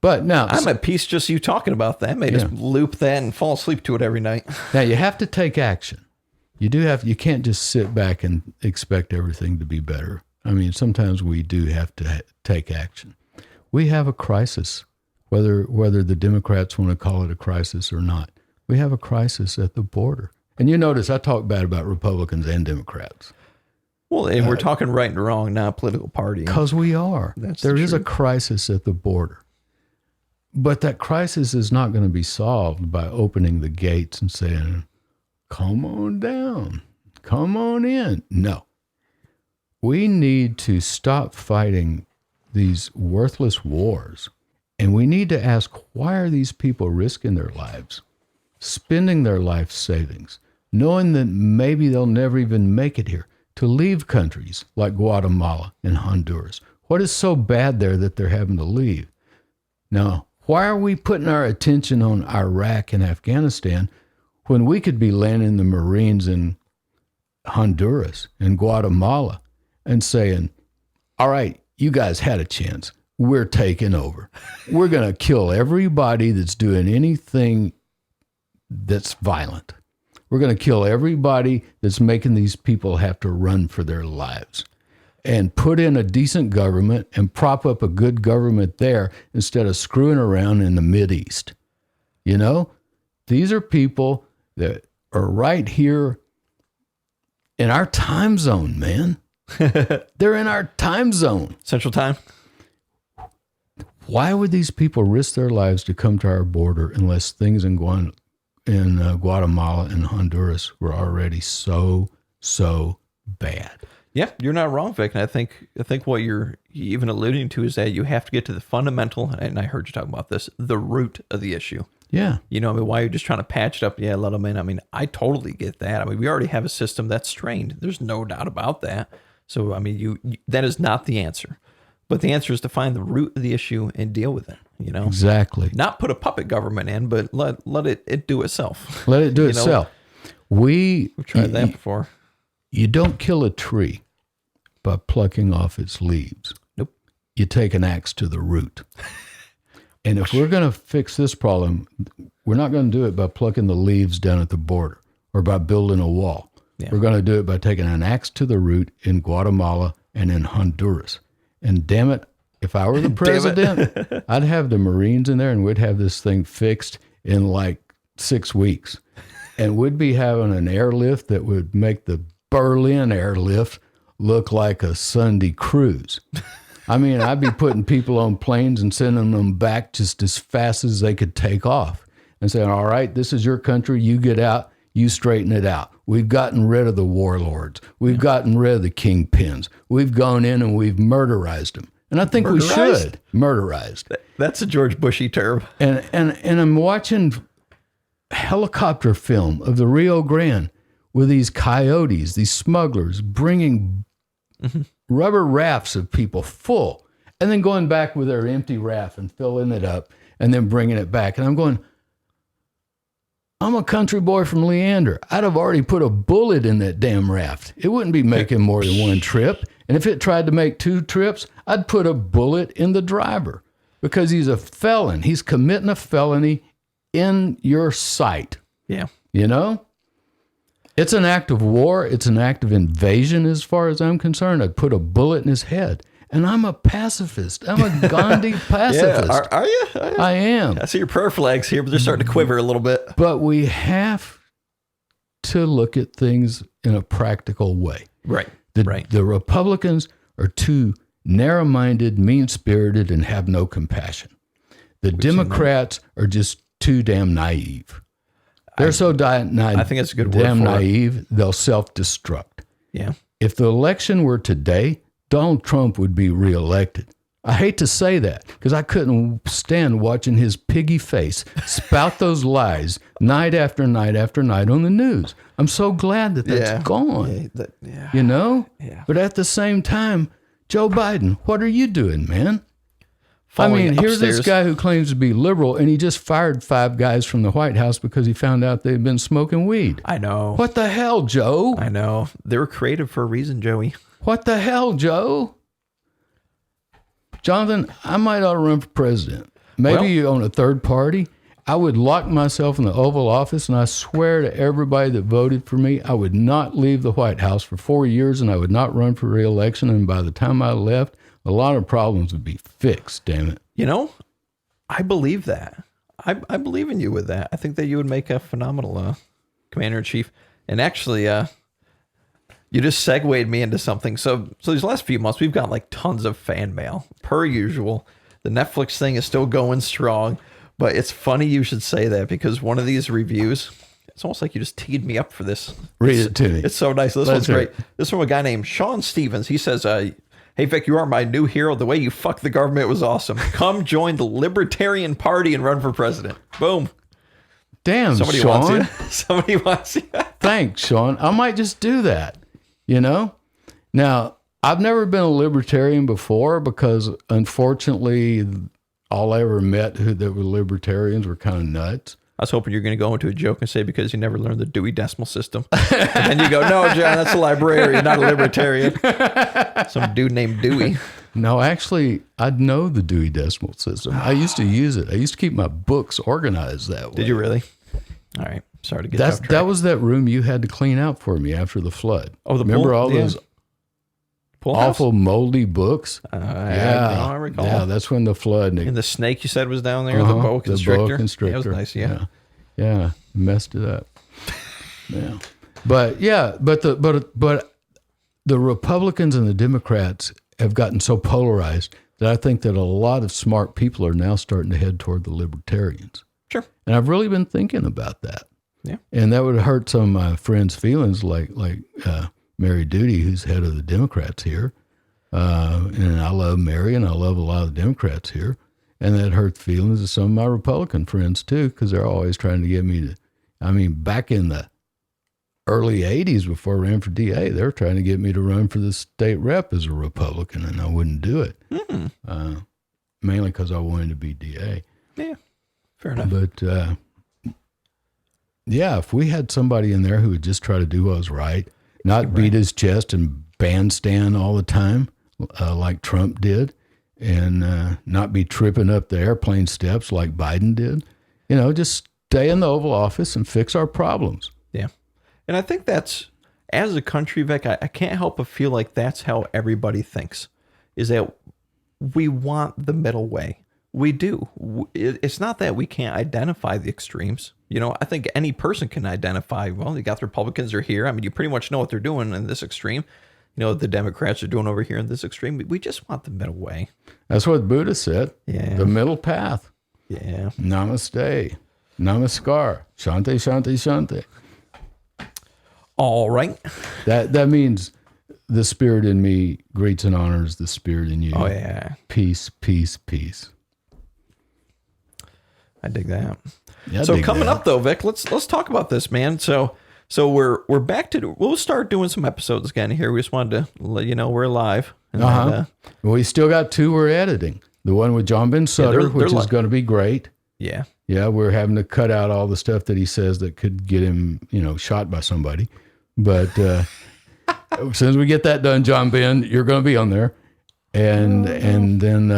But now I'm at peace just you talking about that. I may just loop that and fall asleep to it every night. Now you have to take action. You can't just sit back and expect everything to be better. I mean, sometimes we do have to take action. We have a crisis, whether the Democrats want to call it a crisis or not. We have a crisis at the border. And you notice I talk bad about Republicans and Democrats. Well, and we're talking right and wrong, not political party. Because we are. There is a crisis at the border. But that crisis is not going to be solved by opening the gates and saying, come on down, come on in. No. We need to stop fighting these worthless wars. And we need to ask, why are these people risking their lives, spending their life savings, knowing that maybe they'll never even make it here? to leave countries like Guatemala and Honduras? What is so bad there that they're having to leave? Now, why are we putting our attention on Iraq and Afghanistan when we could be landing the Marines in Honduras and Guatemala and saying, all right, you guys had a chance. We're taking over. We're going to kill everybody that's doing anything that's violent. We're going to kill everybody that's making these people have to run for their lives, and put in a decent government and prop up a good government there instead of screwing around in the Mideast. You know, these are people that are right here in our time zone, man. They're in our time zone. Central Time. Why would these people risk their lives to come to our border unless things in Guatemala and Honduras were already so bad? Yeah, you're not wrong, Vic. And I think what you're even alluding to is that you have to get to the fundamental, and I heard you talking about this, the root of the issue. Yeah. You know, I mean, why you're just trying to patch it up, yeah, let them in. I mean, I totally get that. I mean, we already have a system that's strained. There's no doubt about that. So, I mean, you that is not the answer. But the answer is to find the root of the issue and deal with it, you know? Exactly. Not put a puppet government in, but let it do itself. Let it do itself. We've tried that before. You don't kill a tree by plucking off its leaves. Nope. You take an axe to the root. And if we're going to fix this problem, we're not going to do it by plucking the leaves down at the border or by building a wall. Yeah. We're going to do it by taking an axe to the root in Guatemala and in Honduras. And damn it, if I were the president, I'd have the Marines in there and we'd have this thing fixed in like 6 weeks. And we'd be having an airlift that would make the Berlin airlift look like a Sunday cruise. I mean, I'd be putting people on planes and sending them back just as fast as they could take off and saying, all right, this is your country. You get out. You straighten it out. We've gotten rid of the warlords. We've gotten rid of the kingpins. We've gone in and we've murderized them. And I think we should. Murderized. That's a George Bushy term. And I'm watching helicopter film of the Rio Grande with these coyotes, these smugglers, bringing rubber rafts of people full, and then going back with their empty raft and filling it up, and then bringing it back. And I'm going, I'm a country boy from Leander. I'd have already put a bullet in that damn raft. It wouldn't be making more than one trip. And if it tried to make 2 trips, I'd put a bullet in the driver because he's a felon. He's committing a felony in your sight. Yeah. You know? It's an act of war. It's an act of invasion as far as I'm concerned. I'd put a bullet in his head. And I'm a pacifist. I'm a Gandhi pacifist. Yeah. Are you? I am. I see your prayer flags here, but they're starting to quiver a little bit. But we have to look at things in a practical way. Right. The Republicans are too narrow-minded, mean-spirited, and have no compassion. The Democrats are just too damn naive. They're I think that's a good word damn for naive, they'll self-destruct. Yeah. If the election were today, Donald Trump would be reelected. I hate to say that because I couldn't stand watching his piggy face spout those lies night after night after night on the news. I'm so glad that that's gone. Yeah. You know? Yeah. But at the same time, Joe Biden, what are you doing, man? Falling here's upstairs. this guy who claims to be liberal, and he just fired 5 guys from the White House because he found out they'd been smoking weed. I know. What the hell, Joe? I know. They were created for a reason, Joey. What the hell, Joe? Jonathan, I might ought to run for president. Maybe on a third party. I would lock myself in the Oval Office, and I swear to everybody that voted for me, I would not leave the White House for 4 years, and I would not run for re-election. And by the time I left, a lot of problems would be fixed, damn it. You know, I believe that. I believe in you with that. I think that you would make a phenomenal commander-in-chief. And actually, you just segued me into something. So these last few months, we've got like tons of fan mail, per usual. The Netflix thing is still going strong. But it's funny you should say that because one of these reviews, it's almost like you just teed me up for this. Read it to me. It's so nice. This one's great. This is from a guy named Sean Stevens. He says, hey, Vic, you are my new hero. The way you fucked the government was awesome. Come join the Libertarian Party and run for president. Boom. Damn, Somebody Sean. wants you. Somebody wants you. Thanks, Sean. I might just do that, you know? Now, I've never been a libertarian before because, unfortunately, all I ever met that were libertarians were kind of nuts. I was hoping you were going to go into a joke and say because you never learned the Dewey Decimal System. And then you go, no, John, that's a librarian, not a libertarian. Some dude named Dewey. No, actually, I know the Dewey Decimal System. I used to use it. I used to keep my books organized that way. Did you really? All right. Sorry to get off track. That was that room you had to clean out for me after the flood. Oh, the Remember pool? all those Pool awful moldy books? I recall. Yeah, that's when the flood. And the snake you said was down there, the boa constrictor. The boa constrictor. That was nice, yeah. Yeah, messed it up. Yeah. But the Republicans and the Democrats have gotten so polarized that I think that a lot of smart people are now starting to head toward the libertarians. Sure. And I've really been thinking about that. Yeah. And that would hurt some of my friends' feelings, like Mary Duty, who's head of the Democrats here. And I love Mary, and I love a lot of the Democrats here. And that hurt the feelings of some of my Republican friends, too, because they're always trying to get me to, back in the early 80s before I ran for DA, they were trying to get me to run for the state rep as a Republican, and I wouldn't do it. Mainly because I wanted to be DA. Yeah, fair enough. But, yeah, if we had somebody in there who would just try to do what was right, not beat his chest and bandstand all the time like Trump did, and not be tripping up the airplane steps like Biden did, just stay in the Oval Office and fix our problems. Yeah. And I think that's, as a country, Vic, I can't help but feel like that's how everybody thinks, is that we want the middle way. We do. It's not that we can't identify the extremes. I think any person can identify, well, you got the Republicans are here. You pretty much know what they're doing in this extreme. The Democrats are doing over here in this extreme. We just want the middle way. That's what Buddha said. Yeah. The middle path. Yeah. Namaste. Namaskar. Shanti, shanti, shanti. All right. That means the spirit in me greets and honors the spirit in you. Oh, yeah. Peace, peace, peace. I dig that. Yeah, so coming up though, Vic, let's talk about this, man. So we're back to, we'll start doing some episodes again here. We just wanted to let you know we're live. And we still got 2 we're editing. The one with John Ben Sutter, which is going to be great. Yeah. Yeah, we're having to cut out all the stuff that he says that could get him, shot by somebody. But as soon as we get that done, John Ben, you're going to be on there. And then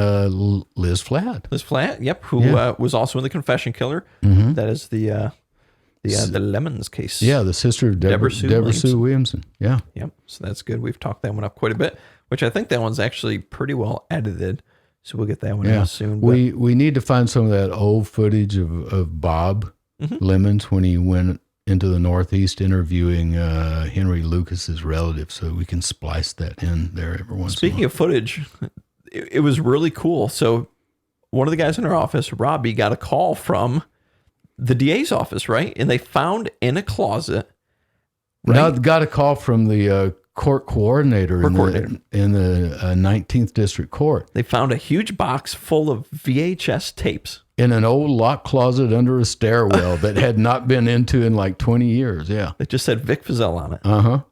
Liz Flatt. Liz Flatt, yep, who was also in The Confession Killer. Mm-hmm. That is the Lemons case. Yeah, the sister of Deborah Sue Williamson. Yeah. Yep, so that's good. We've talked that one up quite a bit, which I think that one's actually pretty well edited. So we'll get that one out soon. But We need to find some of that old footage of Bob Lemons when he went into the Northeast interviewing Henry Lucas's relative, so we can splice that in there every once in a while. Speaking of footage, it was really cool. So one of the guys in our office, Robbie, got a call from the DA's office, right? And they found in a closet. Right? Now, got a call from the court coordinator in the 19th District Court. They found a huge box full of VHS tapes. In an old locked closet under a stairwell that had not been into in like 20 years. Yeah. It just said Vic Feazell on it. Uh-huh.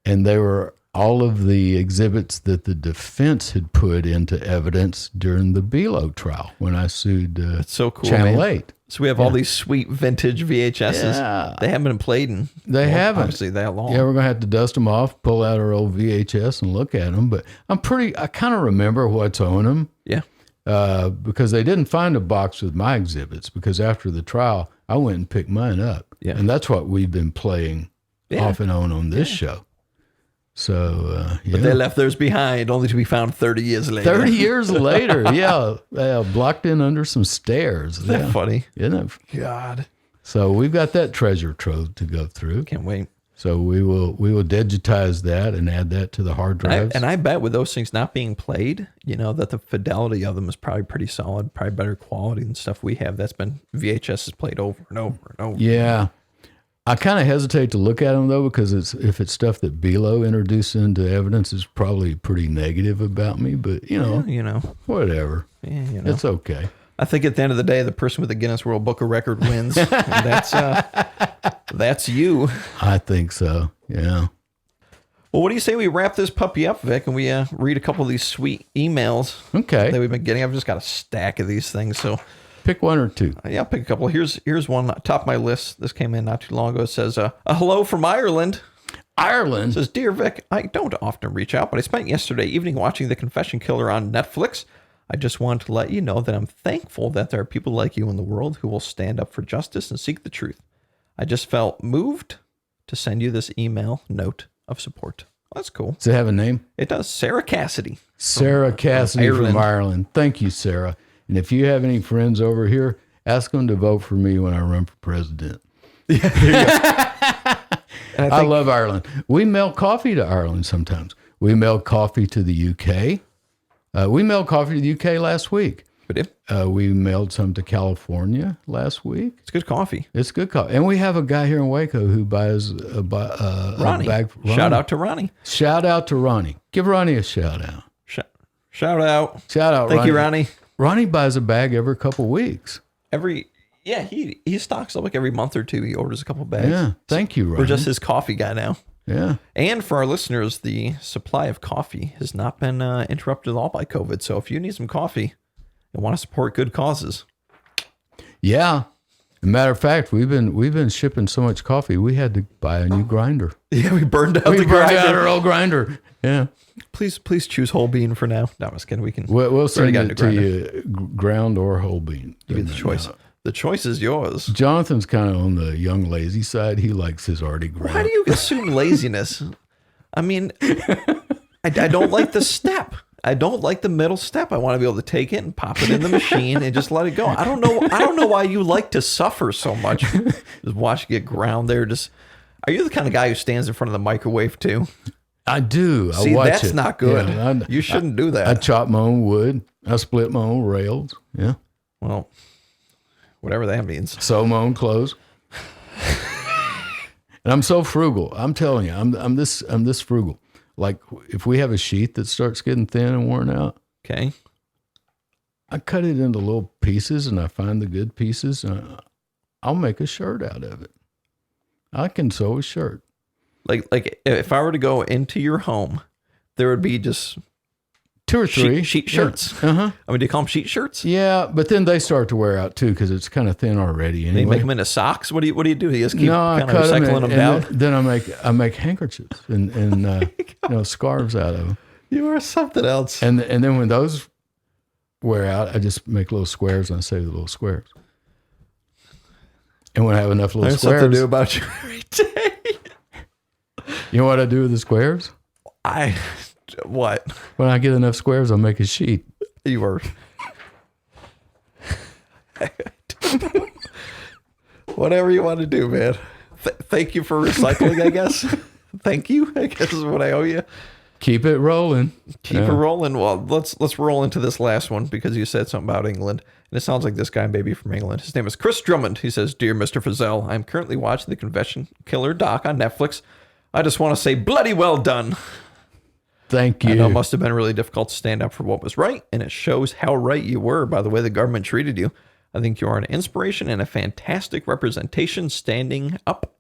And they were all of the exhibits that the defense had put into evidence during the Below trial when I sued That's so cool, Channel man. 8. So we have all these sweet vintage VHSs. Yeah. They haven't been played in obviously that long. Yeah, we're going to have to dust them off, pull out our old VHS and look at them. But I kind of remember what's on them. Yeah. Because they didn't find a box with my exhibits, because after the trial, I went and picked mine up. Yeah. And that's what we've been playing off and on this show. So, But they left theirs behind, only to be found 30 years later. 30 years later, blocked in under some stairs. Isn't that funny? Isn't it? God. So we've got that treasure trove to go through. Can't wait. So we will digitize that and add that to the hard drives. And I bet with those things not being played, that the fidelity of them is probably pretty solid, probably better quality than stuff we have that's been VHS is played over and over and over. Yeah. I kind of hesitate to look at them, though, because if it's stuff that Below introduced into evidence, it's probably pretty negative about me. But, whatever. Yeah, It's okay. I think at the end of the day, the person with the Guinness World Book of Record wins. And that's you. I think so. Yeah. Well, what do you say we wrap this puppy up, Vic, and we read a couple of these sweet emails that we've been getting? I've just got a stack of these things, so pick one or two. Yeah, I'll pick a couple. Here's one top of my list. This came in not too long ago. It says, a hello from Ireland. Ireland? It says, Dear Vic, I don't often reach out, but I spent yesterday evening watching The Confession Killer on Netflix. I just wanted to let you know that I'm thankful that there are people like you in the world who will stand up for justice and seek the truth. I just felt moved to send you this email note of support. Well, that's cool. Does it have a name? It does. Sarah Cassidy. Sarah Cassidy from Ireland. Thank you, Sarah. And if you have any friends over here, ask them to vote for me when I run for president. I love Ireland. We mail coffee to Ireland sometimes. We mail coffee to the UK. We mailed coffee to the UK last week. We did? We mailed some to California last week. It's good coffee. It's good coffee. And we have a guy here in Waco who buys a Ronnie. bag. Shout out to Ronnie. Shout out to Ronnie. Give Ronnie a shout out. Shout out. Shout out, Thank you, Ronnie. Ronnie buys a bag every couple weeks. He stocks up like every month or two. He orders a couple bags. Yeah. Thank you, Ronnie. We're just his coffee guy now. Yeah. And for our listeners, the supply of coffee has not been interrupted at all by COVID. So if you need some coffee and want to support good causes. Yeah. As a matter of fact, we've been shipping so much coffee, we had to buy a new grinder. Yeah, we burned out our old grinder. Yeah. Please choose whole bean for now. No, I'm just kidding. We'll send it to you, ground or whole bean. Give you the choice. The choice is yours. Jonathan's kind of on the young lazy side. He likes his already ground. Why do you assume laziness? I mean, I don't like the step. I don't like the middle step. I want to be able to take it and pop it in the machine and just let it go. I don't know why you like to suffer so much. Just watch it get ground there. Are you the kind of guy who stands in front of the microwave too? I do. See, I watch that's it. not good. Yeah, you shouldn't do that. I chop my own wood. I split my own rails. Yeah. Well, whatever that means. Sew my own clothes. And I'm so frugal. I'm telling you, I'm this frugal. Like if we have a sheet that starts getting thin and worn out, okay, I cut it into little pieces and I find the good pieces and I'll make a shirt out of it. I can sew a shirt. Like if I were to go into your home, there would be just 2 or 3 sheet shirts. Yeah. Uh-huh. I mean, do you call them sheet shirts? Yeah, but then they start to wear out too because it's kind of thin already. Anyway. They make them into socks. What do you do? You just keep kind of cut recycling them down. Then I make handkerchiefs and scarves out of them. You are something else. And then when those wear out, I just make little squares and I save the little squares. And when I have enough little squares, something to do about you every day. You know what I do with the squares? What? When I get enough squares, I'll make a sheet. You are. Whatever you want to do, man. Thank you for recycling, I guess. Thank you, I guess is what I owe you. Keep it rolling. Keep it rolling. Well, let's roll into this last one because you said something about England. And it sounds like this guy may be from England. His name is Chris Drummond. He says, Dear Mr. Feazell, I'm currently watching the Confession Killer doc on Netflix. I just want to say bloody well done. Thank you. I know it must have been really difficult to stand up for what was right, and it shows how right you were by the way the government treated you. I think you are an inspiration and a fantastic representation standing up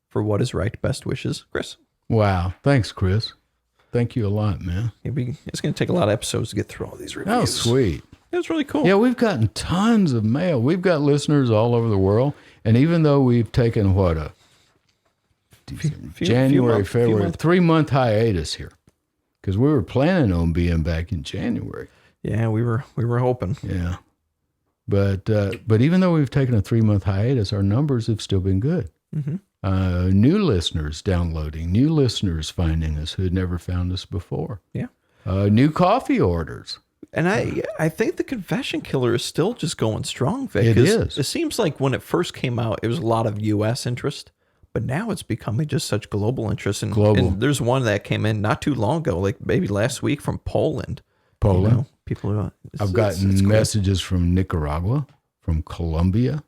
for what is right. Best wishes, Chris. Wow. Thanks, Chris. Thank you a lot, man. It's going to take a lot of episodes to get through all these reviews. Oh, sweet. It was really cool. Yeah, we've gotten tons of mail. We've got listeners all over the world. And even though we've taken January, February, 3-month hiatus here. Because we were planning on being back in January. Yeah, we were hoping. Yeah. But even though we've taken a 3-month hiatus, our numbers have still been good. Mm-hmm. New listeners downloading, new listeners finding us who had never found us before. Yeah. New coffee orders. And I think the Confession Killer is still just going strong, Vic. It is. It seems like when it first came out, it was a lot of U.S. interest. But now it's becoming just such global interest. And there's one that came in not too long ago, like maybe last week from Poland. Poland. You know, people I've gotten messages from Nicaragua, from Colombia,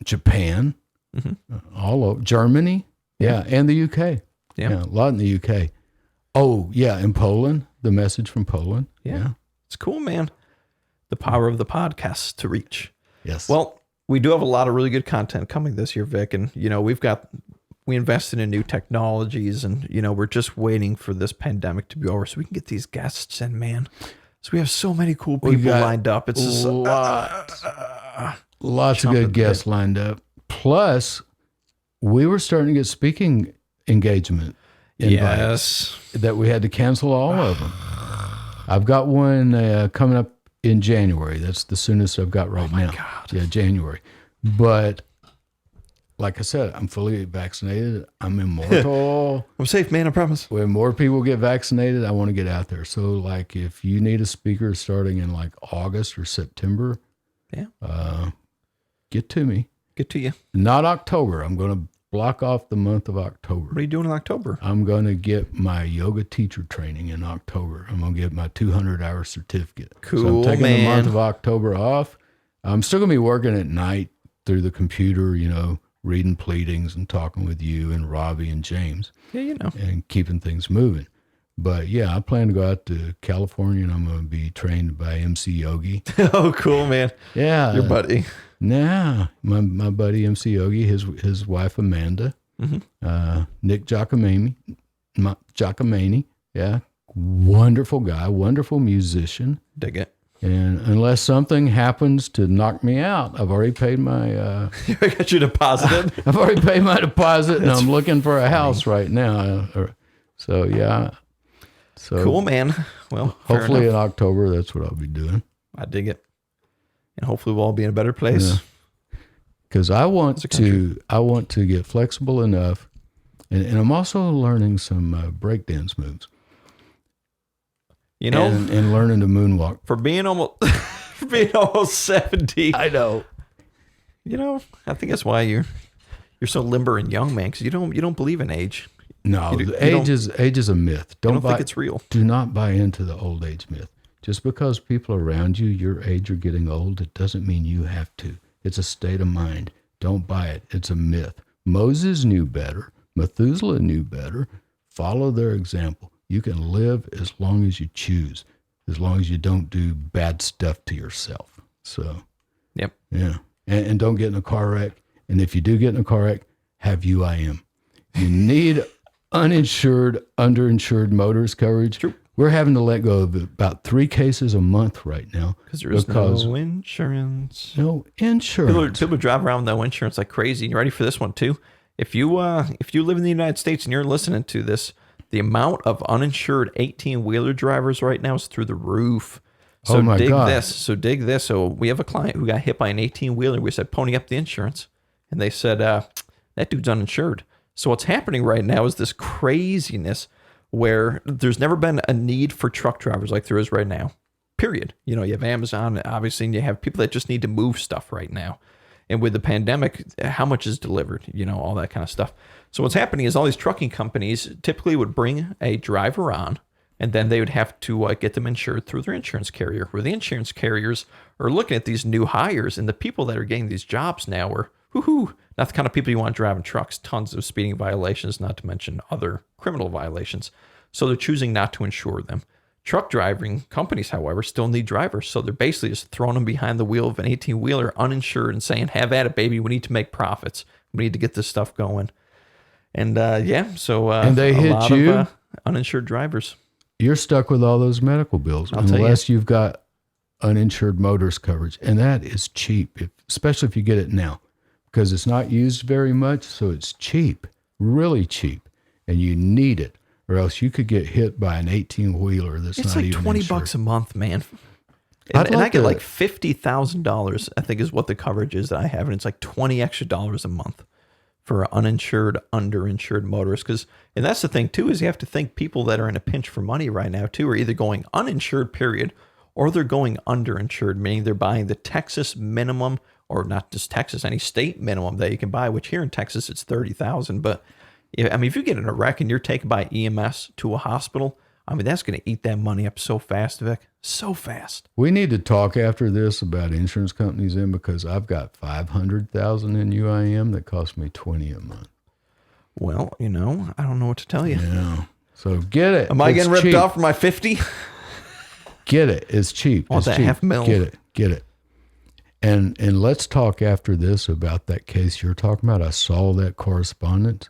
Japan, all over Germany, and the UK. Yeah, a lot in the UK. Oh, yeah, in Poland, the message from Poland. Yeah. It's cool, man. The power of the podcast to reach. Yes. Well, we do have a lot of really good content coming this year, Vic, and we've got we invested in new technologies, and we're just waiting for this pandemic to be over so we can get these guests in, man. So we have so many cool people lined up. It's just lots of good guests lined up. Plus, we were starting to get speaking engagement invites that we had to cancel all of them. I've got one coming up in January. That's the soonest I've got right now. God. Yeah, January. But like I said, I'm fully vaccinated. I'm immortal. I'm safe, man. I promise. When more people get vaccinated, I want to get out there. So, like, if you need a speaker starting in like August or September, get to me. Get to you. Not October. I'm going to block off the month of October. What are you doing in October? I'm going to get my yoga teacher training in October. I'm going to get my 200-hour certificate. Cool, so I'm taking man. the month of October off. I'm still going to be working at night through the computer, reading pleadings and talking with you and Robbie and James. Yeah, and keeping things moving. But yeah, I plan to go out to California and I'm going to be trained by MC Yogi. Oh, cool, man. Yeah. Your buddy. Nah, my buddy MC Yogi, his wife Amanda, Nick Giacomini, yeah, wonderful guy, wonderful musician. Dig it. And unless something happens to knock me out, I've already paid my. I got you deposited. I've already paid my deposit, and I'm looking for a house right now. So yeah. So cool, man. Well, hopefully in October, that's what I'll be doing. I dig it, and hopefully we'll all be in a better place. Because I want to get flexible enough, and I'm also learning some breakdance moves. And learning to moonwalk. For being almost 70. I know. I think that's why you're so limber and young, man, because you don't believe in age. No, age is a myth. Don't think it's real. Do not buy into the old age myth. Just because people around you, your age, are getting old, it doesn't mean you have to. It's a state of mind. Don't buy it. It's a myth. Moses knew better. Methuselah knew better. Follow their example. You can live as long as you choose, as long as you don't do bad stuff to yourself. So, yep. Yeah. And don't get in a car wreck. And if you do get in a car wreck, have UIM. You need uninsured, underinsured motorist coverage. True. We're having to let go of about 3 cases a month right now. Because there is no insurance. No insurance. People drive around with no insurance like crazy. You ready for this one too? If you live in the United States and you're listening to this, the amount of uninsured 18-wheeler drivers right now is through the roof. So dig this. So we have a client who got hit by an 18-wheeler. We said, pony up the insurance. And they said, that dude's uninsured. So what's happening right now is this craziness where there's never been a need for truck drivers like there is right now, period. You have Amazon, obviously, and you have people that just need to move stuff right now. And with the pandemic, how much is delivered, all that kind of stuff. So what's happening is all these trucking companies typically would bring a driver on, and then they would have to get them insured through their insurance carrier, where the insurance carriers are looking at these new hires, and the people that are getting these jobs now are, not the kind of people you want driving trucks, tons of speeding violations, not to mention other criminal violations. So they're choosing not to insure them. Truck driving companies, however, still need drivers. So they're basically just throwing them behind the wheel of an 18-wheeler uninsured and saying, have at it, baby. We need to make profits. We need to get this stuff going. And and they hit you, of, uninsured drivers. You're stuck with all those medical bills unless you've got uninsured motorist coverage. And that is cheap, especially if you get it now, because it's not used very much. So it's cheap, really cheap, and you need it. Or else you could get hit by an 18-wheeler that's not even insured. It's like $20 a month, man. And I get like $50,000, I think is what the coverage is that I have. And it's like $20 extra a month for uninsured, underinsured motorists. And that's the thing too, is you have to think people that are in a pinch for money right now too are either going uninsured, period, or they're going underinsured, meaning they're buying the Texas minimum, or not just Texas, any state minimum that you can buy, which here in Texas, it's $30,000. But if you get in a wreck and you're taken by EMS to a hospital, that's going to eat that money up so fast, Vic. So fast. We need to talk after this about insurance companies because I've got $500,000 in UIM that cost me $20 a month. Well, I don't know what to tell you. Yeah. So get it. Am I getting ripped off for my 50? Get it. It's cheap. It's that cheap. $500,000. Get it. And let's talk after this about that case you're talking about. I saw that correspondence.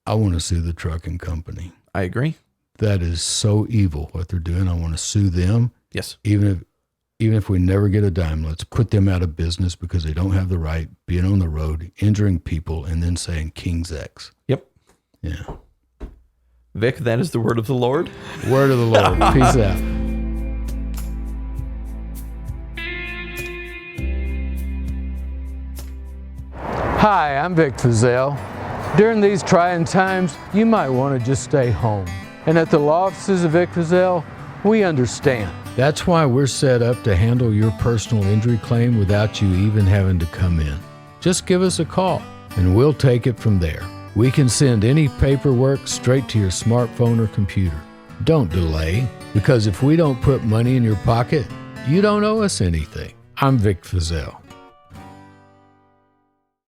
I want to sue the trucking company. I agree. That is so evil what they're doing. I want to sue them. Yes. Even if we never get a dime, let's put them out of business because they don't have the right being on the road, injuring people, and then saying King's X. Yep. Yeah. Vic, that is the word of the Lord. Word of the Lord. Peace out. Hi, I'm Vic Feazell. During these trying times, you might want to just stay home. And at the law offices of Vic Feazell, we understand. That's why we're set up to handle your personal injury claim without you even having to come in. Just give us a call, and we'll take it from there. We can send any paperwork straight to your smartphone or computer. Don't delay, because if we don't put money in your pocket, you don't owe us anything. I'm Vic Feazell.